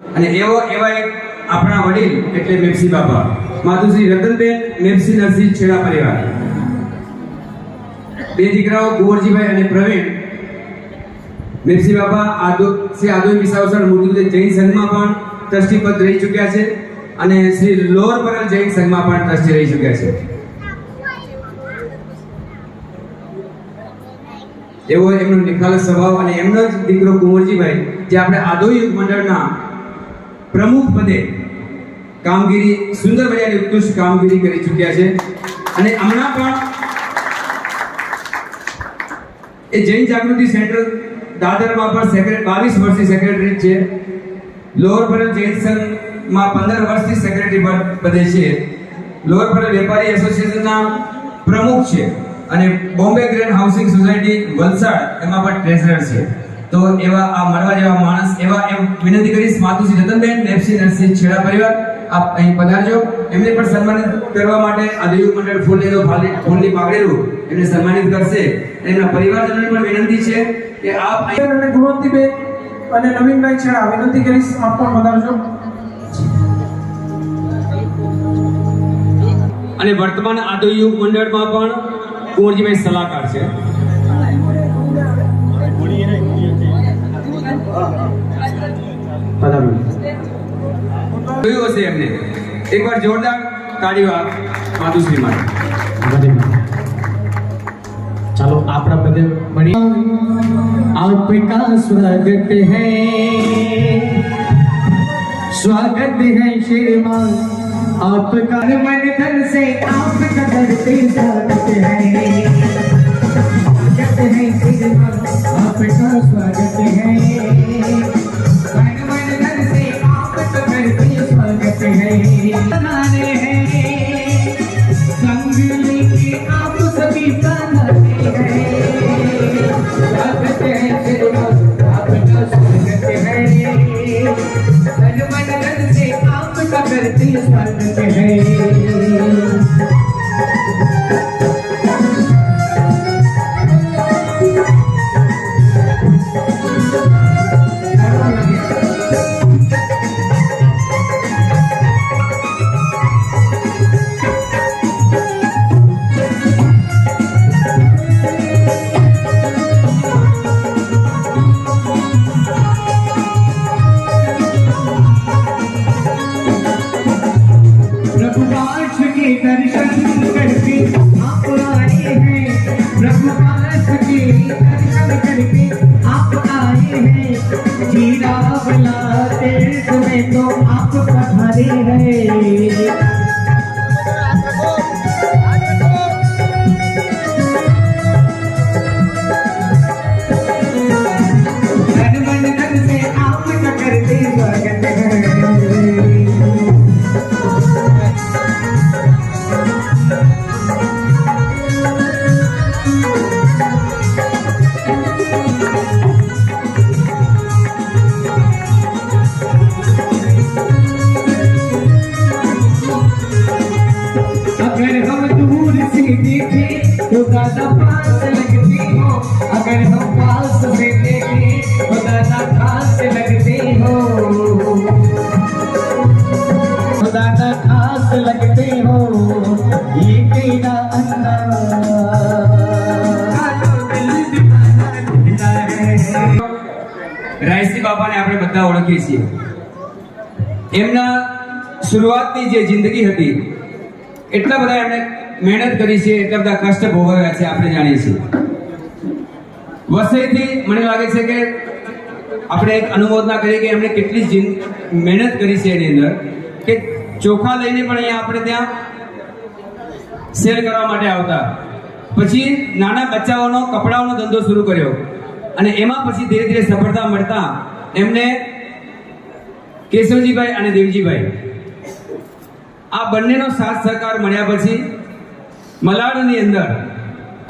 અને એવા એક આપણા વડીલ એટલે મેપસી બાપા માતુશ્રી રતનબેન મેપસી નરસિંહ છેડા પરિવાર બે દીકરાઓ કુંવરજીભાઈ અને પ્રવીણ મેપસી બાપા શ્રી આદોઈ વિસાવસર મૂર્તિદેવ જૈન સંઘમાં પણ ટ્રસ્ટી પદ રહી ચૂક્યા છે અને શ્રી લોર પરલ જૈન સંઘમાં પણ ટ્રસ્ટી રહી ચૂક્યા છે એવો એમનો નિખાલસ સ્વભાવ અને એમનો જ દીકરો કુંવરજીભાઈ જે આપણે આદોઈ યુગ મંડળના પ્રમુખ પદે કામગીરી સુંદર મજાની ઉત્કૃષ્ટ કામગીરી કરી ચૂક્યા છે અને હમણાં પણ એ જૈન જાગૃતિ સેન્ટર દાદરમાં પણ 22 વર્ષથી સેક્રેટરી છે લોઅર પરલ જૈન સંઘમાં 15 વર્ષથી સેક્રેટરી પદે છે લોઅર પરલ વેપારી એસોસિએશનના પ્રમુખ છે અને Bombay grand housing society Valsad એમાં પણ ટ્રેઝરર છે તો એવા આ મળવા જેવા માણસ એવા એમ વિનંતી કરીશ માતુશ્રી રતનબેન મેપસી નરસિંહ છેડા પરિવાર આપ અહીં પધારજો એમને પણ સન્માનિત કરવા માટે આ દેવ મંડળ ફૂલની પાઘડીનું એમને સન્માનિત કરશે અને એમના પરિવારજનોને પણ વિનંતી છે કે આપ અહીં અને ગુણવંતીબેન અને નવીનભાઈ છેડા વિનંતી કરીશ આપ પણ પધારજો અને વર્તમાન આદોઈ યુગ મંડળમાં પણ કુંવરજીભાઈ સલાહકાર છે જોયું હશે એમને એકવાર જોરદાર તાળીઓ આપ માતુશ્રી માટે चलो आपका पद बढ़िया आपका स्वागत है श्रीमान आपका मन धन से आपका करते स्वागत है श्रीमान आपका स्वागत है से स्वागत है। प्रभुपाश के दर्शन करके आप आए हैं, प्रभुपाश के दर्शन करके आप आए हैं, जीरा बुलाते तुम्हें तो आप पधारे हैं। मन धन से आपका करते स्वागत है। अगर हम दूर से देखें तो ज्यादा पास लगते हो, अगर हम पास से देखें तो ज्यादा खास लगते हो, तो ज्यादा खास लगते हो, ये तेरा રાયસી બાપાને આપણે બધા ઓળખીએ છીએ. એમના શરૂઆતની જે જિંદગી હતી, એટલા બધા એમણે મહેનત કરી છે, એટલા બધા કષ્ટ ભોગવ્યા છે, આપણે જાણીએ છીએ. વસઈથી મને લાગે છે કે આપણે એક અનુમોદના કરીએ કે એમણે કેટલી મહેનત કરી છે એની અંદર, કે ચોખા લઈને પણ અહીંયા આપણે ત્યાં સેલ કરવા માટે આવતા. પછી નાના બચ્ચાઓનો કપડાઓનો ધંધો શરૂ કર્યો અને એમાં પછી ધીરે ધીરે સફળતા મળતા એમને કેશવજીભાઈ અને દેવજીભાઈ આ બંનેનો સાથ સહકાર મળ્યા પછી મલાડની અંદર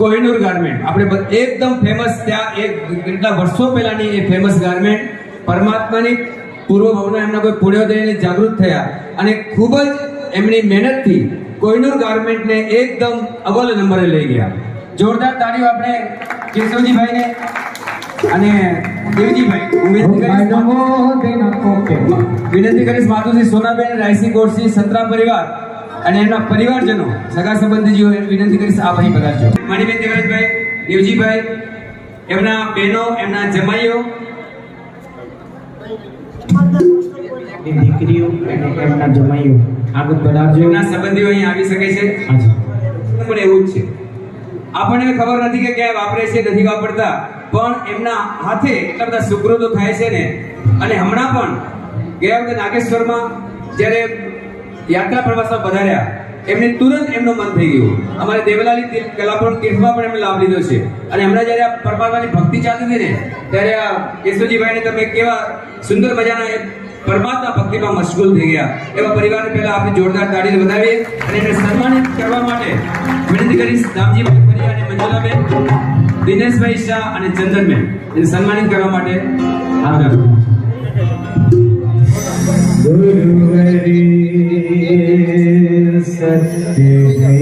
કોહિનૂર ગાર્મેન્ટ આપણે એકદમ ફેમસ, ત્યાં એક કેટલા વર્ષો પહેલાની એ ફેમસ ગાર્મેન્ટ પરમાત્માની પૂર્વ ભાવના એમના કોઈ પુણ્યોદયને જાગૃત થયા અને ખૂબ જ એમની મહેનતથી કોહિનૂર ગાર્મેન્ટને એકદમ અવ્વલ નંબરે લઈ ગયા. જોરદાર તાળીઓ આપણે કેશવજીભાઈને અને દેવજીભાઈ. વિનંતી કરીશ માતુશ્રી સોનાબેન, રાયસી ગોડસી, સત્રા પરિવાર અને એમના પરિવારજનો, સગા સંબંધીઓ વિનંતી કરીશ આપ અહીં પધારજો. મણિબેન દેવરાજભાઈ, દેવજીભાઈ, એમના બહેનો, એમના જમાઈઓ, દીકરીઓ અને એમના જમાઈઓ આગળ પધારજો. એમના સંબંધીઓ અહીં આવી શકે છે. પણ એવું જ છે, આપણને ખબર નથી કે ક્યાં વાપરે છે નથી વાપરતા, પણ એમના હાથે એટલા બધા સુકૃતો થાય છે ને. અને હમણાં પણ ગયા વખતે નાગેશ્વરમાં જ્યારે યાત્રા પ્રવાસમાં પધાર્યા, એમને તુરંત એમનું મન થઈ ગયું. અમારે દેવલાલી કલાપુરમ તીર્થમાં પણ એમને લાભ લીધો છે. અને હમણાં જ્યારે આ પરમાત્માની ભક્તિ ચાલતી હતી ને, ત્યારે આ કેશવજીભાઈને તમે કેવા સુંદર મજાના પરમાત્મા ભક્તિમાં મશગુલ થઈ ગયા. એવા પરિવારને પહેલા આપણે જોરદાર તાળીઓ વધાવીએ અને એમને સન્માનિત કરવા માટે વિનંતી કરીશ રામજીભાઈ ફરિયા અને મંજુલાબેન, દિનેશભાઈ શાહ અને ચંદનબેન એને સન્માનિત કરવા માટે આગળ. गुरुवरी सत्य है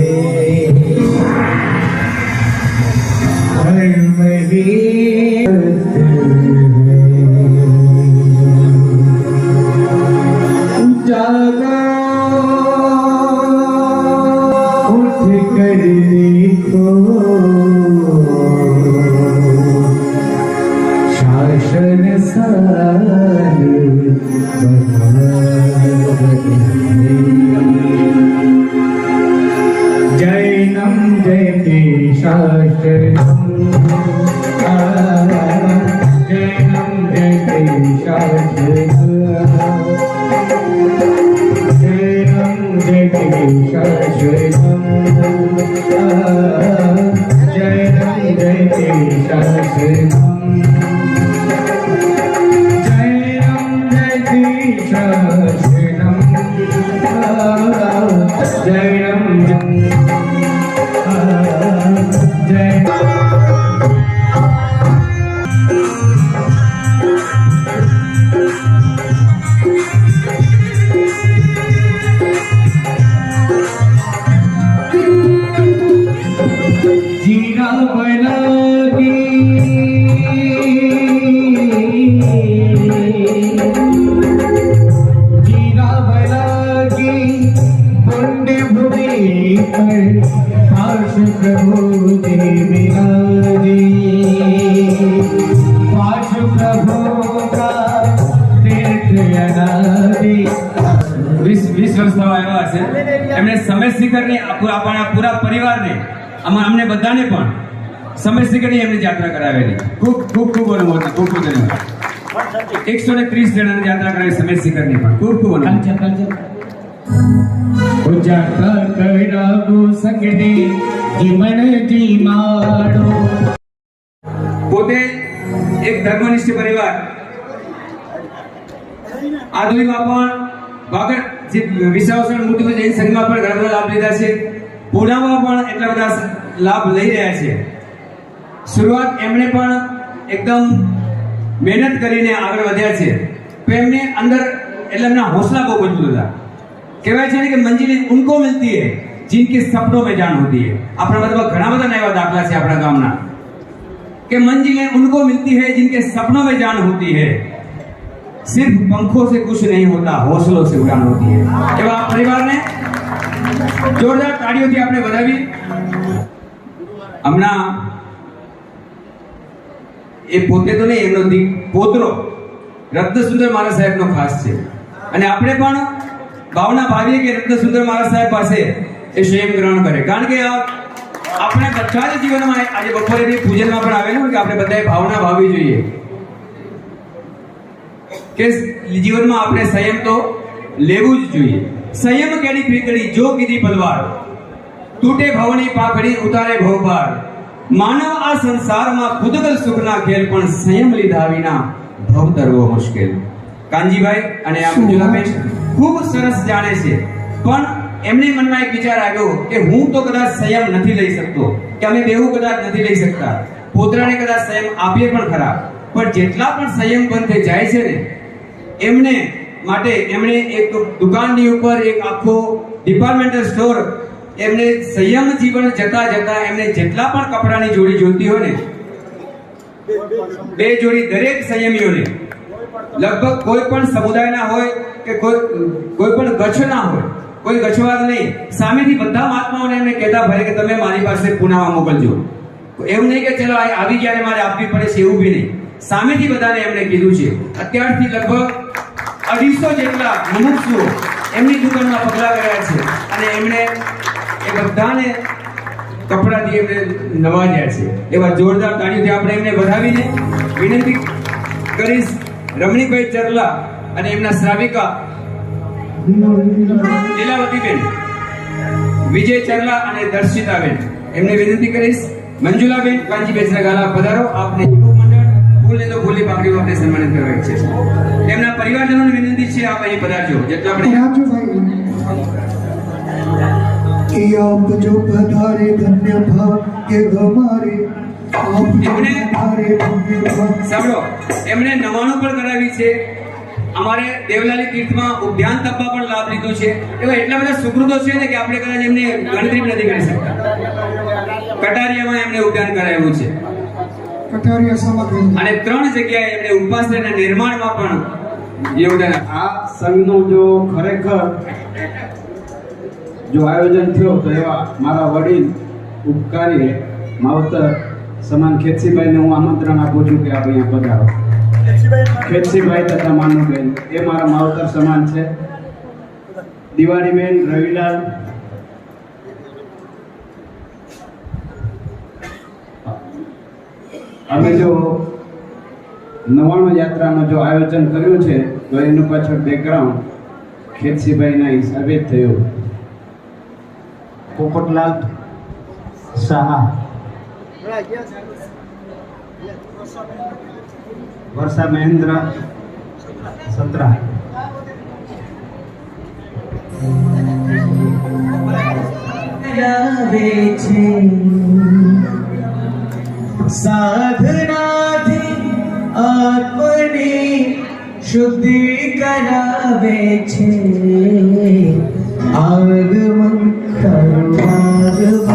धर्म ही जागो उठ कर देखो शासन सार जैनम जयते शास्त्रम जैनम जयते शास्त्रम जैनम जयते शास्त्रम जैनम जयते शास्त्रम છે. એમણે સમય શિખરની આપણા પૂરા પરિવારને અમને બધાને પણ સમય શિખરની એમની યાત્રા કરાવેલી. ખૂબ ખૂબ ખૂબ અનુમોદન, ખૂબ ખૂબ ધન્યવાદ. 130 જણાની યાત્રા કરાવી સમય શિખરની પણ ખૂબ ખૂબ અનુમોદન. ઉજાગર કરાવો સંગને જીવન જીમાડો. પોતે એક ધર્મનિષ્ઠ પરિવાર, આધુનિકમાં પણ વાગડ જે વિસાવસન મૂર્તિ જૈન સંઘમાં પણ ઘણા બધા લાભ લીધા છે. પૂનામાં પણ એટલા બધા લાભ લઈ રહ્યા છે. શરૂઆત એમણે પણ એકદમ મહેનત કરીને આગળ વધ્યા છે. પણ એમને અંદર એટલે એમના હોસલા બહુ મજબૂત હતા. કહેવાય છે ને કે મંजिलें उनको मिलती है जिनके सपनों में जान होती है. આપણા બધા ઘણા બધા એવા દાખલા છે આપણા ગામના कि मंजिलें उनको मिलती है जिनके सपनों में जान होती है. सिर्फ पंखों से कुछ नहीं होता, हौसलों से उड़ान होती है. એવા પરિવારને જોરદાર તાળીઓથી આપણે વધાવી. હમણાં એ પોતે તો નહીં, એમનો પોતરો રત્નસુંદર મહારાજ સાહેબનો ખાસ છે. અને આપણે પણ ભાવના ભાવીએ કે રત્નસુંદર મહારાજ સાહેબ પાસે એ સંયમ ગ્રહણ કરે. કારણ કે આપણે બધા જ જીવનમાં આજે બપોરે પૂજનમાં પણ આવેલું કે આપણે બધાએ ભાવના ભાવવી જોઈએ કે જીવનમાં આપણે સંયમ તો લેવું જ જોઈએ. સંયમ કેડી પીકડી જો કીધી પલવાર, તૂટે ભવની પાખડી ઉતારે ભવભાર. માનવ આ સંસારમાં ખુદગલ સુખના ખેલ, પણ સંયમ લીધા વિના ભવ તરવો મુશ્કેલ. કાનજીભાઈ અને આ મંજુલાબેન ખૂબ સરસ જાણે છે, પણ એમને મનમાં એક વિચાર આવ્યો કે હું તો કદાચ સંયમ નથી લઈ શકતો, કે અમે બેવું કદાચ નથી લઈ શકતા. પોતરાને કદાચ સંયમ આપીએ પણ ખરા, પણ જેટલા પણ સંયમ બંધ થઈ જાય છે ને એમને માટે એમણે એક દુકાનની ઉપર એક આખો ડિપાર્ટમેન્ટલ સ્ટોર, એમને સંયમ જીવન જતા જતા એમને જેટલા પણ કપડાની જોડી જોઈતી હોય ને 2 જોડી દરેક સંયમીઓને, લગભગ કોઈ પણ સમુદાયના હોય કે કોઈ પણ ગચ્છના હોય, કોઈ ગચ્છવાદ નહીં, સામેથી બધા મહાત્માઓને એમને કહેતા ભાઈ કે તમે મારી પાસે પુનામાં મોકલજો. એવું નહીં કે ચલો આવી ગયા મારે આપવી પડે છે, એવું બી નહીં. સામેથી બધાને એમણે કીધું છે. અત્યારથી લગભગ 250 જેટલા મુમુક્ષુઓ એમની દુકાનમાં પગલા કર્યા છે અને એમણે એ બધાને કપડાથી એમને નવાજ્યા છે. એવા જોરદાર તાળીઓથી આપણે એમને વધાવીને વિનંતી કરીશ રમણીકભાઈ ચરલા અને એમના શ્રાવિકા લીલાવતીબેન, વિજય ચરલા અને દર્શિતાબેન, એમને વિનંતી કરીશ. મંજુલાબેન, કાંજીબેન ગાલા પધારો. આપને યુવક મંડળ ફૂલને તો ફૂલની પાકડીઓ આપણે સન્માનિત કરવા ઈચ્છે છે. એમના પરિવારજનોને વિનંતી છે આપ અહીં પધારજો. જેટલા આપણે राजू भाई कि आप जो पधारे धन्य भाग्य हमारे, आप जो पधारे धन्य भाग्य. સાંભળો, એમણે 99 પણ કરાવી છે. અમારે દેવલાલી તીર્થમાં ઉદ્યાન તપમાં પણ લાભ લીધો છે. એવા એટલા બધા સુકૃતો છે ને કે આપણે કદાચ એમને ગણતરી નથી કરી શકતા. કટારિયામાં એમને ઉદ્યાન કરાવ્યું છે कटारिया सामग्री અને 3 જગ્યાએ એમને ઉપાસનાના નિર્માણમાં પણ યોગદાન. આ સંઘનું જો ખરેખર જો આયોજન થયો તો એવા મારા વડીલ ઉપકારી માવતર સમાન ખેતસીભાઈને હું આમંત્રણ આપું છું કે આપ અહીંયા પધારો. ખેતસીભાઈ તથા માનુબેન એ મારા માવતર સમાન છે. દિવાળીબેન, રવિલાલ, અમે જો 99 યાત્રાનું જો આયોજન કર્યું છે તો એનું પાછળ બેકગ્રાઉન્ડ ખેતસીભાઈના હિસાબે જ થયું. પોપટલાલ શાહ, વર્ષા મહેન્દ્ર સત્રા, સાધનાથી આત્મની શુદ્ધિ કરાવે છે. આગમન તારું આગમન,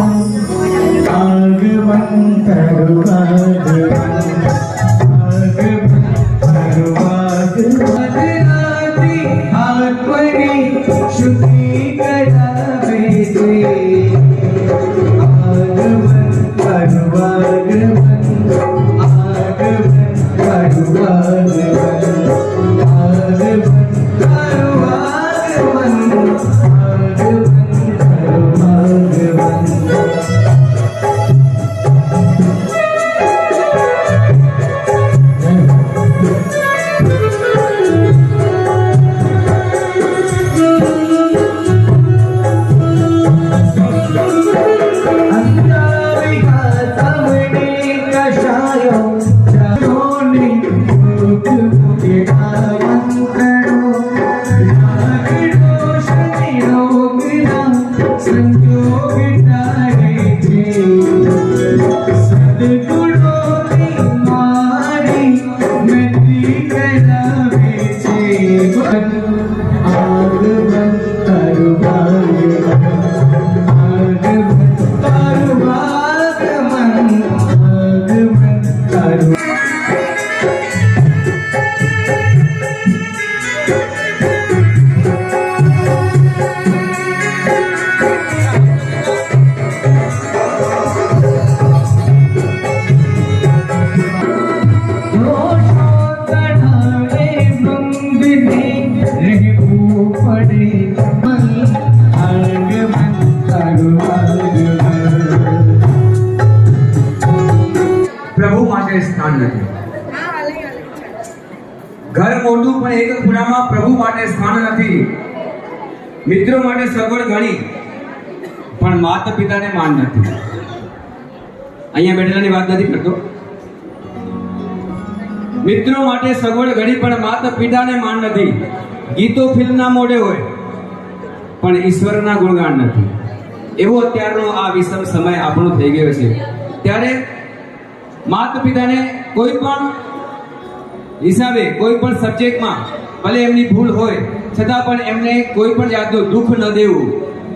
આગમન તારું આગમન, આગમન તારું આગમન. સાધનાથી આત્મની શુદ્ધિ કરાવે છે. આગમન તારું આગમન, આગમન તારું આગમન, આગમન તારું આગમન, આગમન નથી. ઘર મોટું પણ એક ખૂણામાં પ્રભુ માટે સ્થાન નથી. મિત્રો માટે સગવડ ઘણી પણ માતા પિતાને માન નથી. અહીંયા બેઠેલાની વાત નથી કરતો. મિત્રો માટે સગવડ ઘણી પણ માતા પિતાને માન નથી. ગીતો ફિલ્મના મોઢે હોય પણ ઈશ્વરના ગુણગાન નથી. એવો અત્યારનો આ વિષમ સમય આપણો થઈ ગયો છે. ત્યારે માતા પિતાને કોઈ પણ હિસાબે કોઈ પણ સબ્જેક્ટમાં ભલે એમની ભૂલ હોય છતાં પણ એમને કોઈ પણ જાતનું દુઃખ ન દેવું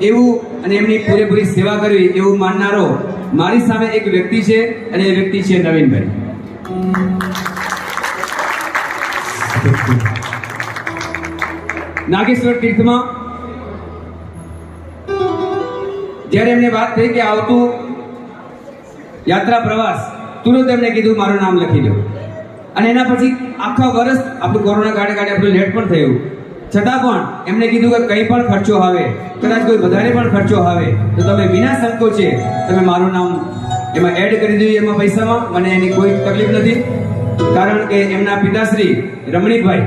એવું અને એમની પૂરેપૂરી સેવા કરવી એવું માનનારો મારી સામે એક વ્યક્તિ છે અને એ વ્યક્તિ છે નવીનભાઈ. નાગેશ્વર તીર્થમાં જ્યારે એમને વાત થઈ કે આવતું યાત્રા પ્રવાસ તુરંત એમને કીધું મારું નામ લખી દો. અને એના પછી આખા વર્ષ આપણું કોરોના કાળે આપણું લેટ પણ થયું છતાં પણ એમને કીધું કે કંઈ પણ ખર્ચો આવે કદાચ કોઈ વધારે પણ ખર્ચો આવે તો તમે વિના સંકોચે તમે મારું નામ એમાં એડ કરી દીધું એમાં પૈસામાં. મને એની કોઈ તકલીફ નથી કારણ કે એમના પિતાશ્રી રમણીકભાઈ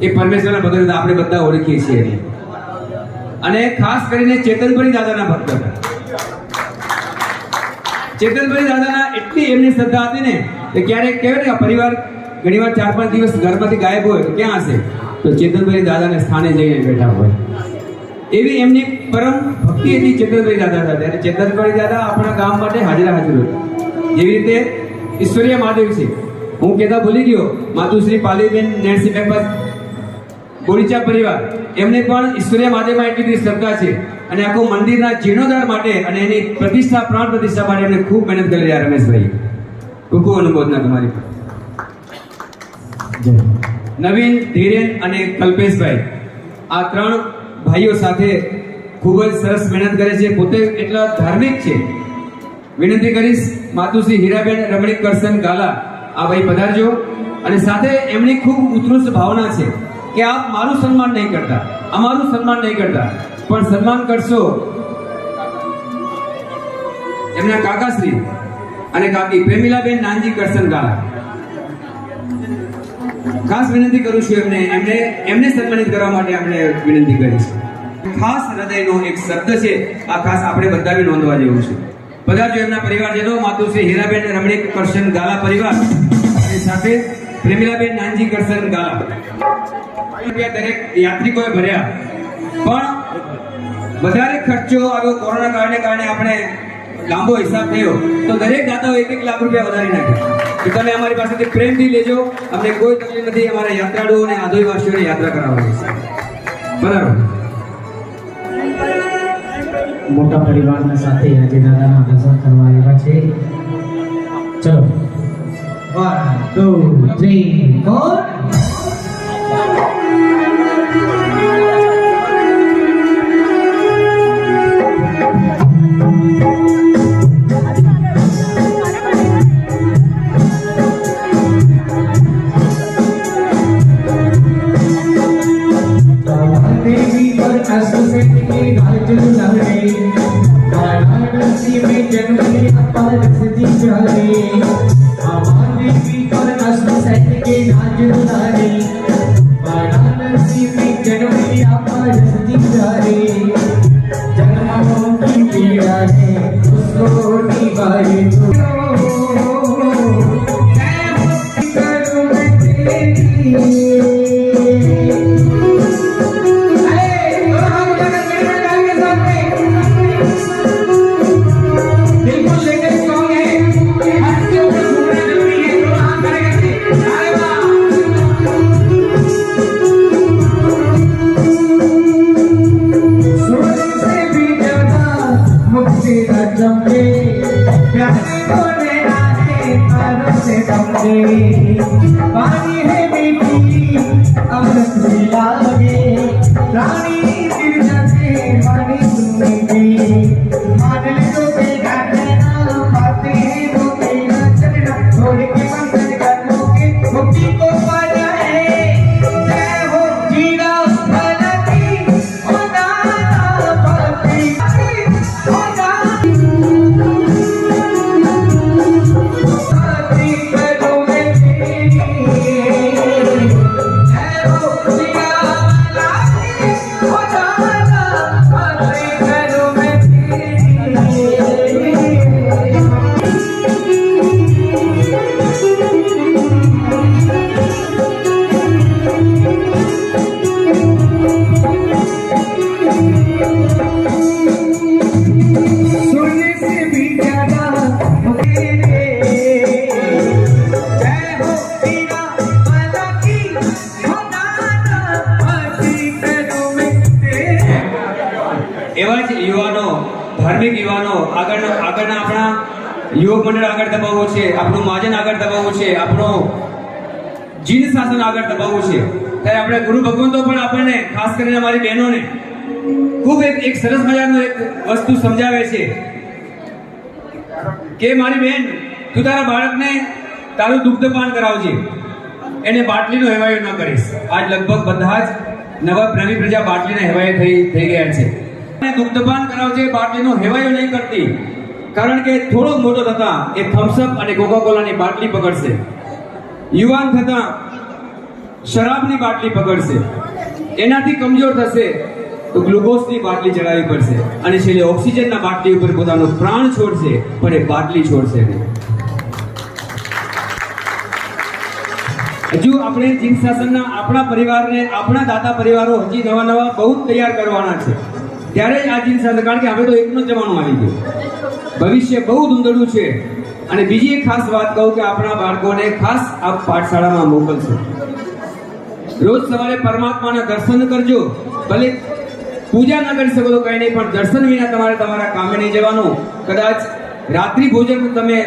એ પરમેશ્વરના ભગત હતા. આપણે બધા ઓળખીએ છીએ એને. અને ખાસ કરીને ચેતનભાઈ દાદાના ભક્ત હતા. ચેતનભાઈ દાદાના એટલી એમની શ્રદ્ધા હતી ને કે ક્યારેક કહેવાય ને પરિવાર ઘણીવાર 4-5 દિવસ ઘરમાંથી ગાયબ હોય તો ક્યાં હશે તો ચેતનભાઈ દાદાને સ્થાને જઈને બેઠા હોય. એવી એમની પરમ ભક્તિ હતી ચેતનભાઈ દાદા સાથે. અને ચેતનભાઈ દાદા આપણા ગામ માટે હાજરા હાજર હતા. જેવી રીતે ઈશ્વરીય મહાદેવ છે હું કહેતા ભૂલી ગયો માતુશ્રી પાલીબેન નેન્સી મેમ્બર બોરીચા પરિવાર એમને પણ ઈશ્વરીય મહાદેવમાં એટલી બધી શ્રદ્ધા છે અને આખું મંદિરના જીર્ણોદ્ધાર માટે અને એની પ્રતિષ્ઠા પ્રાણ પ્રતિષ્ઠા માટે એમને ખૂબ મહેનત કરી રહ્યા રમેશભાઈ. ખૂબ અનુમોદના તમારી. નવીન, ધીરેન અને કલ્પેશભાઈ આ 3 ભાઈઓ સાથે ખૂબ જ સરસ મહેનત કરે છે. પોતે એટલા ધાર્મિક છે. વિનંતી કરીશ માતુશ્રી હીરાબેન રમણીક કરશન ગાલા આ ભાઈ પધારજો. અને સાથે એમની ખૂબ ઉત્કૃષ્ટ ભાવના છે કે આપ મારું સન્માન નહીં કરતા, અમારું સન્માન નહીં કરતા પણ સન્માન કરશો એમના કાકાશ્રી અને કાકી પ્રેમીલાબેન નાનજી કરશન ગાલા. ખાસ વિનંતી કરું છું એમને સન્માનિત કરવા માટે આપણે વિનંતી કરીશ. ખાસ હૃદયનો એક શબ્દ છે આ ખાસ આપણે બધાને નોંધવા જેવું છે. પધારજો એમના પરિવારજનો માતુશ્રી હીરાબેન રમણીક કરશન ગાલા પરિવાર અને સાથે પ્રેમીલાબેન નાનજી કરશન ગાલા. દરેક યાત્રિકોએ ભર્યા પણ વધારે ખર્ચો આવ્યો કોરોના કારણે આપણે લાંબો હિસાબ થયો તો દરેક દાતાઓ 1-1 લાખ રૂપિયા વધારી નાખ્યા કે તમે અમારી પાસેથી પ્રેમથી લેજો, અમને કોઈ તકલીફ નથી. અમારા યાત્રાળુઓ અને આદિવાસીઓને યાત્રા કરાવવાની છે. બરાબર. મોટા પરિવારના સાથે આજે દાદાના દર્શન કરવા આવ્યા છે. ચલો 1 2 3 4 पानी है मीठी ધાર્મિક યુવાનો આગળના આપણા યુવક મંડળ આગળ દબાવવું છે, આપણું મહાજન આગળ દબાવવું છે, આપણું જીન શાસન આગળ દબાવવું છે, ત્યારે આપણે ગુરુ ભગવંતો પણ આપણને ખાસ કરીને અમારી બહેનોને ખૂબ એક સરસ મજાનું એક વસ્તુ સમજાવે છે કે મારી બહેન, તું તારા બાળકને તારું દુગ્ધપાન કરાવજે, એને બાટલીનો હેવાયો ન કરીશ. આજ લગભગ બધા જ નવા પ્રેમી પ્રજા બાટલીના હેવાયો થઈ ગયા છે. દુગ્ધપાન કરાવજે, બાટલીનો હેવાયો નહીં કરતી, કારણ કે થોડો મોટો થતા એ થમ્સઅપ અને કોકાકોલાની બાટલી પકડશે, યુવાન થતા શરાબની બાટલી પકડશે, એનાથી કમજોર થશે તો ગ્લુકોઝની બાટલી ચડાવવી પડશે, અને છેલ્લે ઓક્સિજનના બાટલી ઉપર પોતાનો પ્રાણ છોડશે, પણ એ બાટલી છોડશે નહીં. હજુ આપણે જીન શાસનના આપણા પરિવારને, આપણા દાતા પરિવારો હજી નવા બહુ તૈયાર કરવાના છે. ત્યારે જ આ જીન શાસન, કારણ કે હવે તો એકનો જ જમાનો આવી ગયો, ભવિષ્ય બહુ ધૂંધળું છે. અને બીજી એક ખાસ વાત કહું કે આપણા બાળકોને ખાસ આ પાઠશાળામાં મોકલશો. રોજ સવારે પરમાત્માના દર્શન કરજો. ભલે પૂજા ન કરી શકો તો કઈ નહીં, પણ દર્શન વિના તમારે તમારા કામે નહીં જવાનું. કદાચ રાત્રિ ભોજન તમે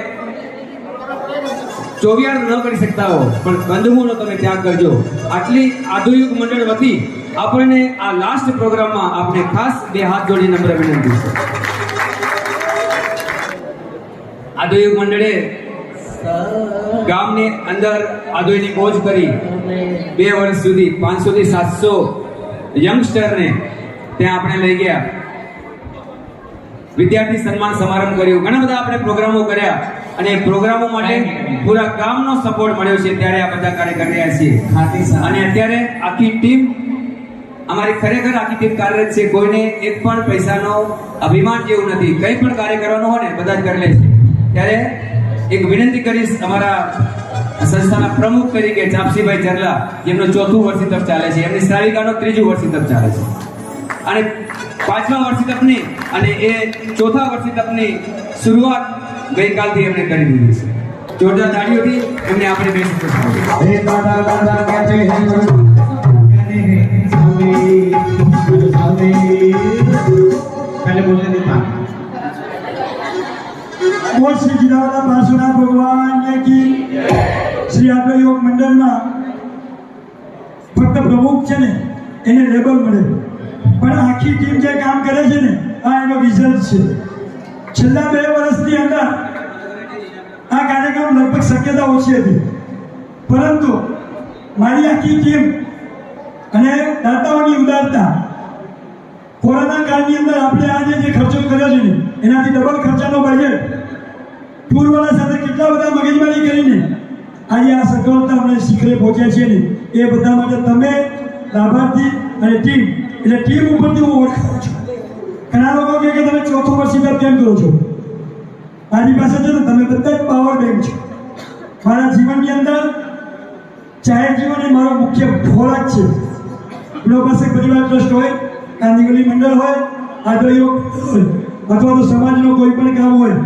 ચોવિયાર ન કરી શકતા હો, પણ કંદમૂળનો તમે ત્યાગ કરજો. આટલી આધુયુગ મંડળ વતી આપણને આ લાસ્ટ પ્રોગ્રામમાં આપણે ખાસ બે હાથ જોડી નમ્ર વિનંતી છે. આધુયુગ મંડળે ગામની અંદર આધુની મોજ કરી 2 વર્ષ સુધી 500 થી 700 યંગસ્ટરને ત્યાં આપણે લઈ ગયા, વિદ્યાર્થી સન્માન સમારંભ કર્યું, ઘણા બધા આપણે પ્રોગ્રામો કર્યા, અને પ્રોગ્રામો માટે પૂરા ગામનો સપોર્ટ મળ્યો છે. ત્યારે આ બધા કાર્ય કરી રહ્યા છીએ, અને અત્યારે આખી ટીમ અમારી ખરેખર આખી ટીમ કાર્યરત છે. કોઈને એક પણ પૈસાનો અભિમાન જેવું નથી. કંઈ પણ કાર્ય કરવાનું હોય ને બધા જ કરી લે છે. ત્યારે એક વિનંતી કરીશ અમારા સંસ્થાના પ્રમુખ તરીકે ચાપસીભાઈ ચરલા, જેમનું 4થું વર્ષી તપ ચાલે છે, એમની શ્રાવિકાનો 3જું વર્ષી તપ ચાલે છે, અને 5મા વર્ષી તપની અને એ 4થા વર્ષી તપની શરૂઆત ગઈકાલથી એમણે કરી દીધી છે. જોરદાર તાળીઓથી એમને આપણે બેસી पहले बोलने देता और श्री गिरावला पार्श्वनाथ भगवान की श्री आग्रह योग મંડળમાં ફક્ત પ્રમુખ છે ને એને લેબલ મળે, પણ આખી ટીમ જે કામ કરે છે ને આ એનો રિઝલ્ટ છે. છેલ્લા 2 વર્ષની અંદર આ કાર્યક્રમ લગભગ શક્યતા ઓછી હતી, પરંતુ મારી આખી ટીમ અને દાતાઓની ઉદારતા, કોરોના કાળની અંદર આપણે આજે જે ખર્ચો કર્યો છે ને એનાથી ડબલ ખર્ચાનો બજેટ પૂર્વના સાથે કેટલા બધા મગજમારી કરીને આજે આ સફળતા અમને શિખરે પહોંચ્યા છે ને એ બધા માટે તમે લાભાર્થી અને ટીમ, એટલે ટીમ ઉપરથી હું ઓળખાવું છું. ઘણા લોકો કહે કે તમે 4થું વર્ષી તપ કેમ કરો છો? મારી પાસે છે ને તમે બધા જ પાવર બેંક છો. મારા જીવનની અંદર જાહેર જીવન એ મારો મુખ્ય ખોરાક છે. પાસે પરિવાર ટ્રસ્ટ હોય, ગાંધીગલી મંડળ હોય, આધ્યોગ હોય, અથવા તો સમાજનો કોઈ પણ કામ હોય,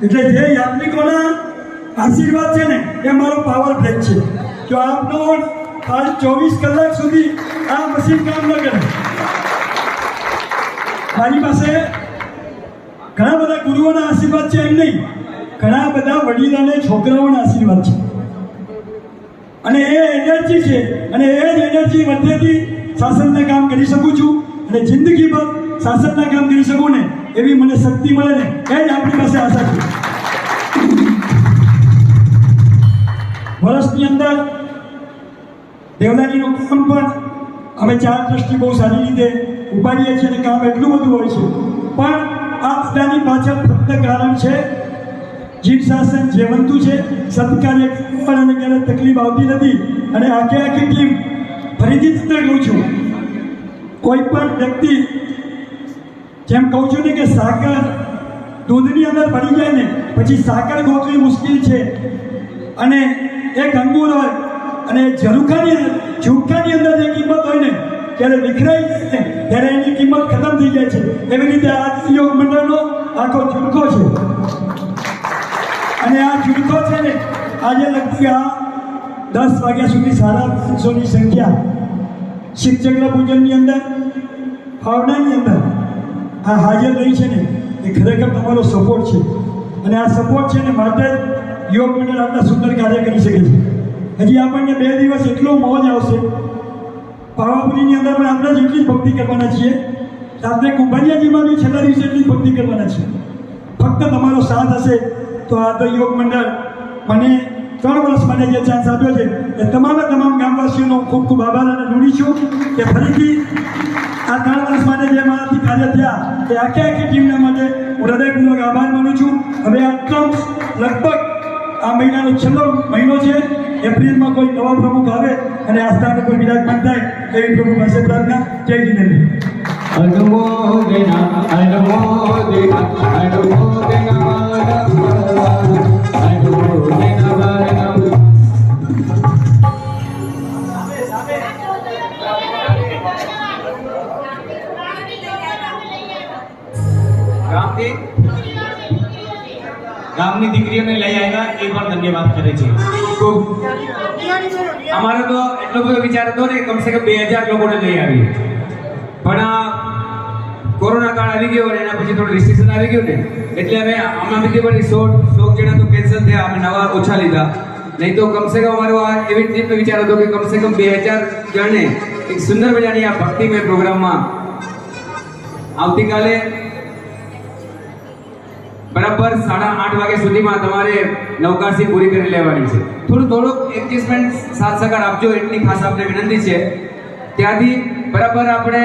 એટલે જે યાત્રિકોના આશીર્વાદ છે ને એ મારો પાવર બ્રેક છે. જો આપનો આજ 24 કલાક સુધી આ મશીન કામ ન કરે, મારી પાસે ઘણા બધા ગુરુઓના આશીર્વાદ છે એમ નહીં, ઘણા બધા વડીલોને છોકરાઓના આશીર્વાદ છે, અને એ એનર્જી છે, અને એ જ એનર્જી મધ્યથી શાસનના કામ કરી શકું છું, અને જિંદગીભર શાસનના કામ કરી શકું ને એવી મને શક્તિ મળે ને એ જ આપણી પાસે આશા છે. વર્ષની અંદર દેવદાનીનું કામ પણ અમે 4 ટ્રસ્ટી બહુ સારી રીતે ઉપાડીએ છીએ, અને કામ એટલું બધું હોય છે, પણ આ બધાની પાછળ ફક્ત કારણ છે જીન શાસન જીવંતું છે, સત્કાર્ય પણ અને ક્યારે તકલીફ આવતી નથી. અને આખી ટીમ ફરીથી તમને કહું છું, કોઈ પણ વ્યક્તિ જેમ કહું છું ને કે સાકર દૂધની અંદર ભરી જાય ને પછી સાકર ગોતવી મુશ્કેલ છે, અને એક અંગુર હોય અને ઝુમખાની અંદર જે કિંમત હોય ને ત્યારે વિખરાઈ જાય ને ત્યારે એની કિંમત ખતમ થઈ જાય છે. એવી રીતે આ યોગ મંડળનો આખો ઝુમખો છે, અને આ ઝુમખો છે ને આજે લગભગ આ 10 વાગ્યા સુધી 550ની સંખ્યા શિવચક્ર પૂજનની અંદર, ભાવનાની અંદર આ હાજર રહી છે ને એ ખરેખર તમારો સપોર્ટ છે અને આ સપોર્ટ છે ને માટે જ યોગ મંડળ આટલા સુંદર કાર્ય કરી શકે છે. હજી આપણને 2 દિવસ એટલો મોજ આવશે. પાવાપુરીની અંદર પણ આપણે જેટલી જ ભક્તિ કરવાના છીએ, આપણે કુંભારિયાજીમાં બી છેલ્લા દિવસે એટલી જ ભક્તિ કરવાના છીએ. ફક્ત તમારો સાથ હશે તો આ તો યોગ મંડળ મને 3 વર્ષ માટે જે ચાન્સ આપ્યો છે એ તમામ ગામવાસીઓનો ખૂબ ખૂબ આભાર અને ઋણી છું કે ફરીથી આ 3 વર્ષ માટે જે મારાથી કાર્ય થયા તે આખી ટીમના માટે હું હૃદયપૂર્વક આભાર માનું છું. હવે આ ટર્મ્સ લગભગ આ મહિનાનો છેલ્લો મહિનો છે. એપ્રિલમાં કોઈ નવા પ્રમુખ આવે અને આ સ્થાને કોઈ વિરાજમાન થાય એવી પ્રભુ પાસે પ્રાર્થના. જય જીનેન્દ્ર. અનુમોદના અનુમોદના અનુમોદના ગામની દીકરીઓને લઈ આવ્યા એ પણ ધન્યવાદ કરે છે. ખૂબ અમારો તો એટલો બધો વિચાર હતો ને કમસે કમ 2000 લોકોને લઈ આવી, પણ આ કોરોના કાળ આવી ગયો અને એના પછી થોડું રિસ્ટ્રિક્શન આવી ગયું ને એટલે હવે આમાં બી પણ 100 જણા તો કેન્સલ થયા, અમે નવા ઓછા લીધા. નહીં તો કમસે કમ અમારો આ એવી ટ્રીપનો વિચાર હતો કે કમસે કમ 2000 જણને એક સુંદર મજાની આ ભક્તિમય પ્રોગ્રામમાં આવતીકાલે બરાબર 8:30 વાગ્યા સુધીમાં તમારે નવકારસી પૂરી કરી લેવાની છે. થોડુંક એડજસ્ટમેન્ટ સાથ સહકાર આપજો એટલી ખાસ આપણે વિનંતી છે. ત્યાંથી બરાબર આપણે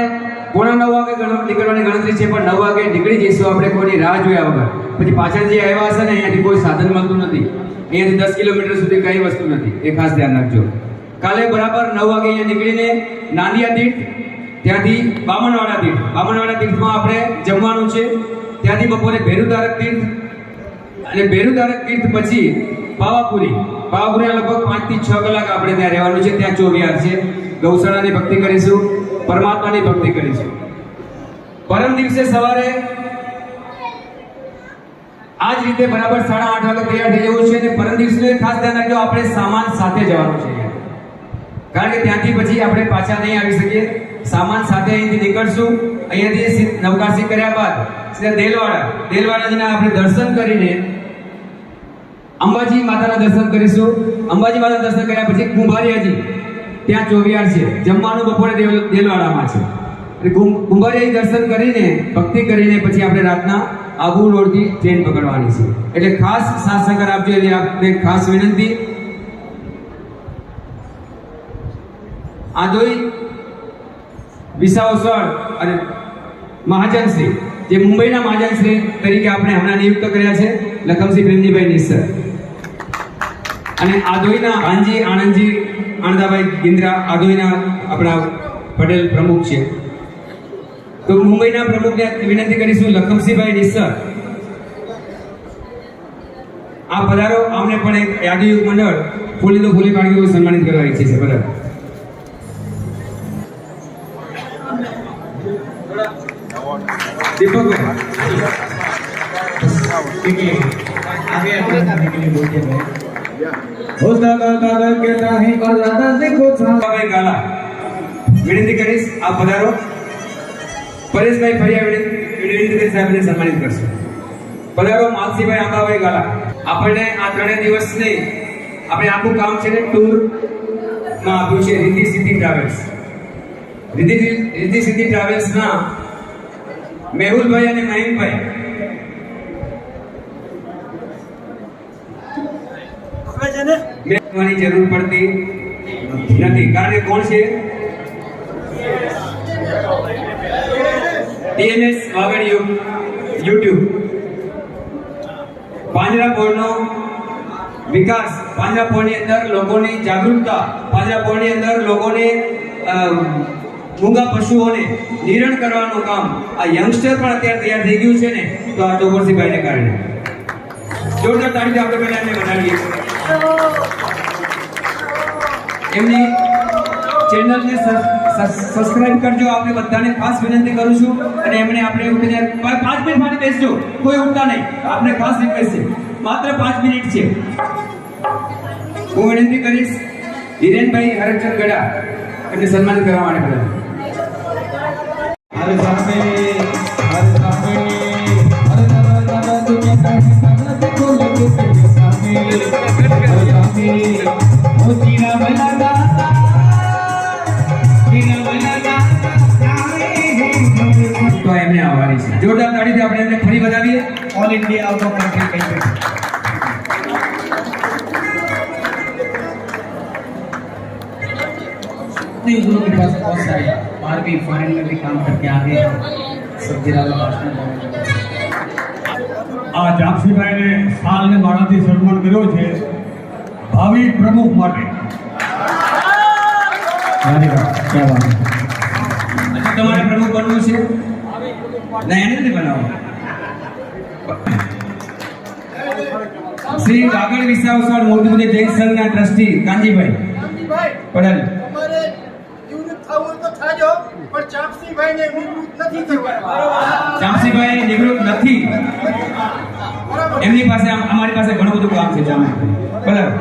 8:45 વાગે નીકળવાની ગણતરી છે, પણ 9 વાગે નીકળી જઈશું આપણે કોઈની રાહ જોયા વગર. પછી પાછળ જે આવ્યા હશે ને અહીંયાથી કોઈ સાધન મળતું નથી, અહીંયાથી 10 કિલોમીટર સુધી કઈ વસ્તુ નથી, એ ખાસ ધ્યાન રાખજો. કાલે બરાબર 9 વાગે અહીંયા નીકળીને નાંદિયા તીર્થ, ત્યાંથી બામણવાડા તીર્થમાં આપણે જમવાનું છે. ત્યાંથી બપોરે ભેરુતારક તીર્થ અને ભેરુતારક તીર્થ પછી પાવાપુરી લગભગ 5 થી 6 કલાક આપણે ત્યાં રહેવાનું છે. ત્યાં ચોવિહાર છે, ગૌશાળાની ભક્તિ કરીશું, પરમાત્માની ભક્તિ કરીશું. પરમ દિવસે સવારે આ જ રીતે બરાબર 8:30 વાગે તૈયાર થઈ જવું છે. અને પરમ દિવસે ખાસ ધ્યાન રાખજો આપણે સામાન સાથે જવાનું છે, કારણ કે ત્યાંથી પછી આપણે પાછા નહીં આવી શકીએ. સામાન સાથે અહીંથી નીકળશું. અહીંયાથી નવકારસી કર્યા બાદ સીધા દેલવાડાજીના આપણે દર્શન કરીને અંબાજી માતાના દર્શન કરીશું. અંબાજી માતાના દર્શન કર્યા પછી કુંભારિયાજી, ત્યાં ચોવિહાર છે, જમવાનું બપોરે દેલવાડામાં છે. એટલે કુંભારિયાજી દર્શન કરીને ભક્તિ કરીને પછી આપણે રાતના આબુ રોડથી ટ્રેન પકડવાની છે. એટલે ખાસ સાથ સહકાર આપજો એવી આપણે ખાસ વિનંતી. આદોઈ વિસાવસર અને મહાજનશ્રી જે મુંબઈના મહાજનશ્રી તરીકે આપણે હમણાં નિયુક્ત કર્યા છે, લખમસિંહ પ્રેમજીભાઈ નિસ્સર, અને આદોઈના આનંદજી આણંદાભાઈ ગિંદ્રા આદોઈના આપણા પટેલ પ્રમુખ છે. તો મુંબઈના પ્રમુખને વિનંતી કરીશું, લખમસિંહભાઈ નિસ્સર આ પધારો. અમને પણ એક યાદીયુગ મંડળ ફૂલી પાણી સન્માનિત કરવા ઈચ્છે છે. બરાબર दीपक विनंती કરીશ આપ પધારો. પરેશભાઈ ફરિયા વિનંતી સાહેબને સન્માનિત કરશો. પધારો માલસીભાઈ આંબાભાઈ ગાલા. આપણને આ 3 દિવસની આપણે આખું કામ છે ને ટૂર માં આપ્યું છે રિદ્ધિ સિદ્ધિ ટ્રાવેલ્સ. રિદ્ધિ સિદ્ધિ ટ્રાવેલ્સ ના મેહુલભાઈ અને મહીમભાઈ મેળવવાની જરૂર પડતી નથી, કારણ કે કોણ છે? ટીએનએસ વાગડ યુટ્યુબ. પાંજરાપોળનો વિકાસ, પાંજરાપોળની અંદર લોકોની જાગૃતતા, પાંજરાપોળની અંદર લોકોને મૂંગા પશુઓને નિરણ કરવાનું કામ આ યંગસ્ટર પણ અત્યારે તૈયાર થઈ ગયું છે ને, તો આ ચોપરસીભાઈને કારણે. જોરદાર તાળીથી આપણે પહેલા એમને વધાવીએ. એમની ચેનલને સબસ્ક્રાઇબ કરજો. આપણે બધાને ખાસ વિનંતી કરું છું. અને એમને આપણે એવું કહીએ 5 મિનિટ માટે બેસજો, કોઈ ઉઠતા નહીં. આપણે ખાસ રિક્વેસ્ટ છે, માત્ર 5 મિનિટ છે. હું વિનંતી કરીશ હિરેનભાઈ હરચંદ ગડા એમને સન્માનિત કરવા માટે બધા. हर सामने हर તો એમને આવવાની છે. જોરદાર તાળીથી આપણે એમને ફરી વધાવીએ. All India out of country कहीं पे नहीं, गुरु के पास बहुत सारे बाहर भी फॉरेन में भी काम करके आ गए सब जिला આ જાપસીભાઈને સાલને માળાથી સન્માન કર્યો છે ભાવિ પ્રમુખ માટે. તમારે પ્રમુખ બનવું છે? ના, એને નથી બનાવવું. શ્રી વાગડ વિસાવસર મોરબી જૈન સંઘના ટ્રસ્ટી કાંજીભાઈ પટેલ. અમારે નિવૃત્ત થવું તો થાજો, પણ ચાપસીભાઈને નિવૃત્ત નથી થવું. ચામસીભાઈ નિવૃત્ત નથી. એમની પાસે અમારી પાસે ઘણું બધું કામ છે. બરાબર.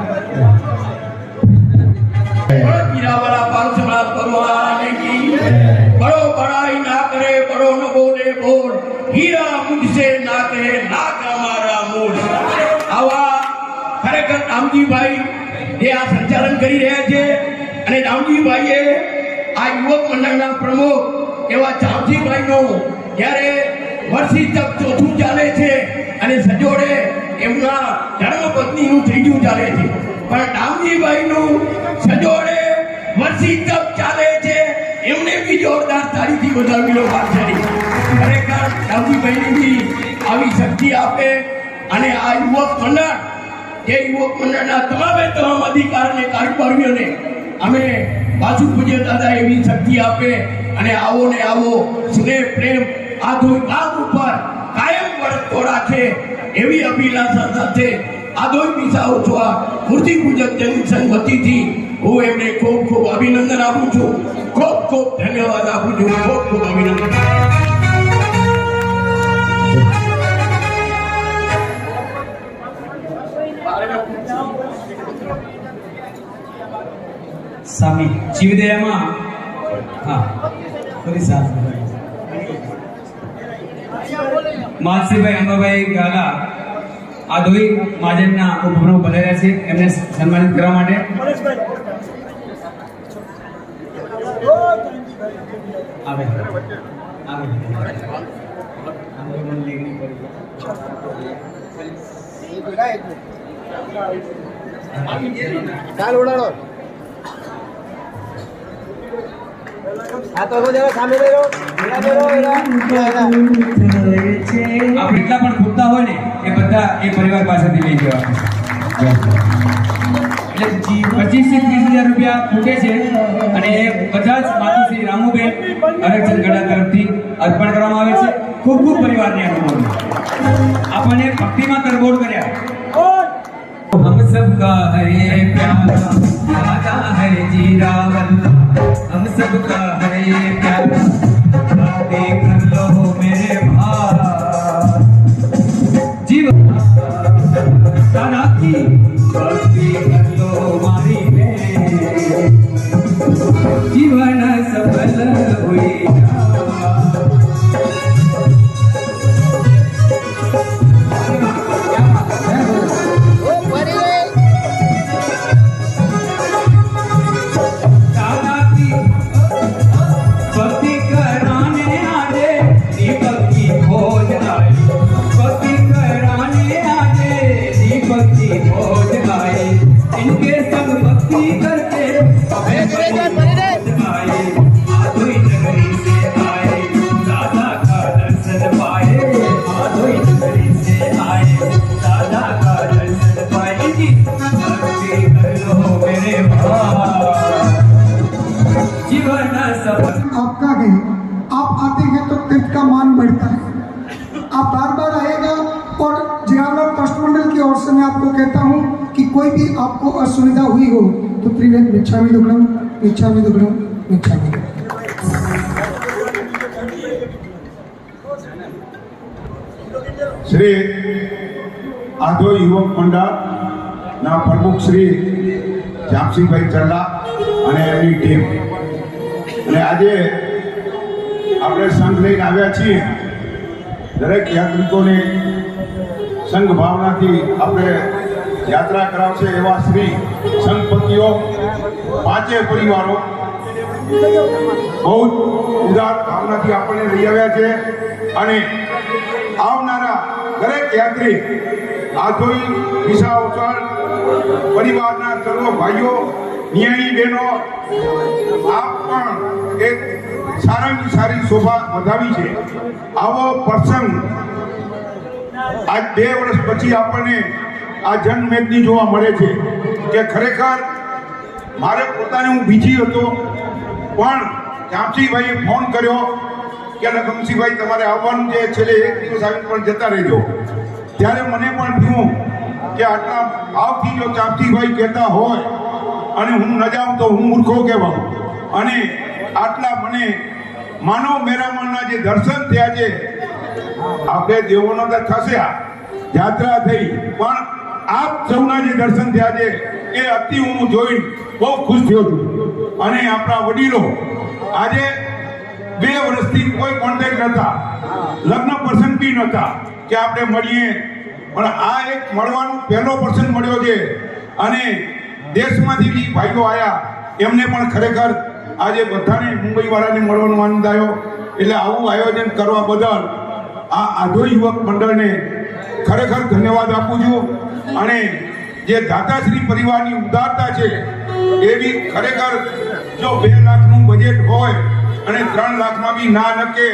हीरावाला पारसमनाथ भगवान की बड़ो बड़ाई ना करे, बड़ो न बोले बोल, हीरा मुझसे ना कहे नाक हमारा मूल. आवा खरेखर રામજીભાઈ જે આ સંચાલન કરી રહ્યા છે અને રામજીભાઈએ આ યુવક મંડળના પ્રમુખ એવા ચામજીભાઈનું જ્યારે વર્ષી તક ચોથું ચાલે છે અને સજોડે એમના ધર્મપત્નીનું ત્રીજું ચાલે છે, પણ રામજીભાઈનું સજોડે વર્ષી તક ચાલે છે. એમને બી જોરદાર તાળીથી વધાવી લો પાછળ. ખરેખર રામજીભાઈને બી આવી શક્તિ આપે અને આ યુવક મંડળ જે યુવક મંડળના તમામ અધિકાર અને કારોબારીઓને અમે પાછું પૂજ્ય દાદા એવી શક્તિ આપે અને આવો ને આવો સ્નેહ પ્રેમ આધોઈ ઉપર કાયમ વળતો રાખે એવી અભિલાષા સાથે આધોઈ પીસા ઉઠવા મૂર્તિ પૂજક જૈન સંઘ વતીથી હું એમને ખૂબ ખૂબ અભિનંદન આપું છું, ખૂબ ખૂબ ધન્યવાદ આપું છું, ખૂબ ખૂબ અભિનંદન. स्वामी જીવદયામાં હા पूरी साथ માલસીભાઈ અંબાભાઈ ગાલા આધોઈ મહાજનના ઉપપ્રમુખ બનેલા છે. એમને સન્માનિત કરવા માટે आवे आवे मन लेनी पड़ी ચાલ ઉડાડો. આ તો જરા સામે રહ્યો. આપણે એટલા પણ ખૂટતા હોય ને એ બધા એ પરિવાર પાસેથી લઈ જવા. એટલે 25 થી 30,000 રૂપિયા ખૂટે છે અને એ બધા જ માતુશ્રી રામુબેન હરકચંદ ગઢા તરફથી અર્પણ કરવામાં આવે છે. ખૂબ ખૂબ પરિવારને અનુભવ આપણને ભક્તિમાં તરબોળ કર્યા. हम सबका है प्यारा राजा है जीरावल, हम सबका है प्यारा देख लो मेरे भाई जीवन सदा की भक्ति कर लो मारी में जीवन सफल हुई आपका है, आप आते हैं तो तीर्थ का मान बढ़ता है. आप बार बार आएगा. और जिरावल ट्रस्ट मंडल की ओर से मैं आपको कहता हूँ कि कोई भी आपको असुविधा हुई हो तो त्रिवेद मिच्छामि दुक्कडम मिच्छामि दुक्कडम मिच्छामि दुक्कडम. શ્રી આધો યુવક મંડળના પ્રમુખ શ્રી જામસિંહભાઈ ચરલા અને એમની ટીમ, અને આજે આપણે સંઘ લઈને આવ્યા છીએ. દરેક યાત્રિકોને સંઘ ભાવનાથી આપણે યાત્રા કરાવશે એવા શ્રી સંતપતિઓ પાંચે પરિવારો બહુ ઉદાર ભાવનાથી આપણને લઈ આવ્યા છે અને આવનારા દરેક યાત્રી આધોઈ દિશા ઉછળ પરિવારના સર્વ ભાઈઓ ન્યાયી બહેનો આપ પણ એક સારામાં સારી શોભા વધાવી છે આવો પ્રસંગ આજ 2 વર્ષ પછી આપણને આ જનમેદની જોવા મળે છે કે ખરેખર મારે પોતાને હું બીજી હતો પણ જામસિંહભાઈએ ફોન કર્યો કે લખમસિંહભાઈ તમારે આવવાનું છે છેલ્લે 1 દિવસ આવીને પણ જતા રહેજો ત્યારે મને પણ થયું કે આટલા ભાવથી જો જામસિંહભાઈ કહેતા હોય અને હું ન જાઉં તો હું મૂર્ખો કહેવાઉં અને આટલા મને માનવ મેરામણના જે દર્શન થયા છે આપણે દેવોનો તો થશે યાત્રા થઈ પણ આપ સૌના જે દર્શન થયા છે એ અતિ હું જોઈને બહુ ખુશ થયો છું અને આપણા વડીલો આજે 2 વર્ષથી કોઈ કોન્ટેક્ટ નહોતા લગ્ન પ્રસંગ બી નહોતા કે આપણે મળીએ પણ આ એક મળવાનો પહેલો પ્રસંગ મળ્યો છે અને દેશમાંથી બી ભાઈઓ આવ્યા એમને પણ ખરેખર આજે બધાને મુંબઈવાળાને મળવાનો આનંદ આવ્યો એટલે આવું આયોજન કરવા બદલ આ આધોઈ યુવક મંડળને ખરેખર ધન્યવાદ આપું છું અને જે દાતાશ્રી પરિવારની ઉદારતા છે એવી ખરેખર જો 2 લાખનું બજેટ હોય અને 3 લાખમાં બી ના નકે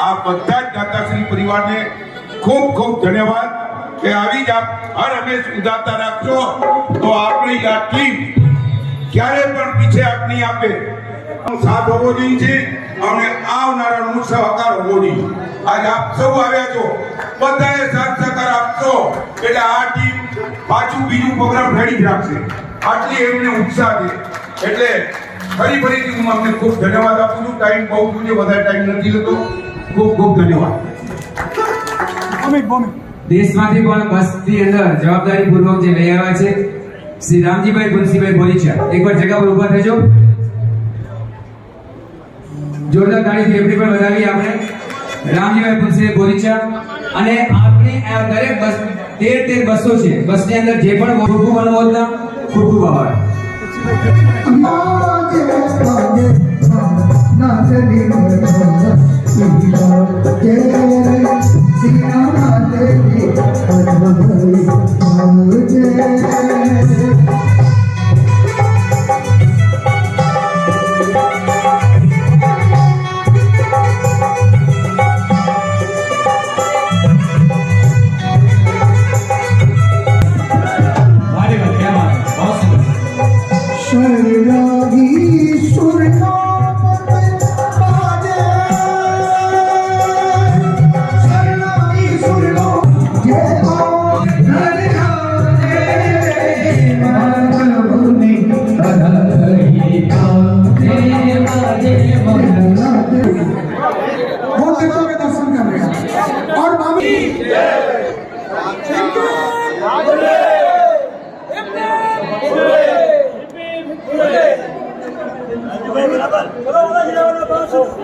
આ બધા જ દાતાશ્રી પરિવારને ખૂબ ખૂબ ધન્યવાદ કે આવી જ આપ હર હંમેશ ઉદારતા રાખશો તો આપણી આ ટીમ ક્યારે પણ પીછે હાથ નહીં આપે સાથ હોવો જોઈએ છે અને આવનારાનો સહકાર હોવો જોઈએ આજે આપ સૌ આવ્યા છો બધાએ સાથ સહકાર આપશો એટલે આ ટીમ પાછું બીજું પ્રોગ્રામ રેડી જ રાખશે આટલી એમને ઉત્સાહ છે એટલે ફરીથી હું અમને ખૂબ ધન્યવાદ આપું છું ટાઈમ બહુ છે વધારે ટાઈમ નથી લેતો ખૂબ ખૂબ ધન્યવાદ દેશમાંથી પણ બસની અંદર જવાબદારીપૂર્વક જે લઈ આવ્યા છે શ્રી રામજીભાઈ ભુનસીભાઈ બોરીચા એકવાર જગ્યા પર ઊભા થજો જોરદાર તાળીથી એમની પણ વધાવી આપણે રામજીભાઈ ભુનસીભાઈ બોરીચા અને આપણી આ દરેક બસ 13 બસો છે બસની અંદર જે પણ ખૂબ અનુમોદના ખૂબ ખૂબ આભાર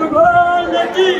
ભગવાન કી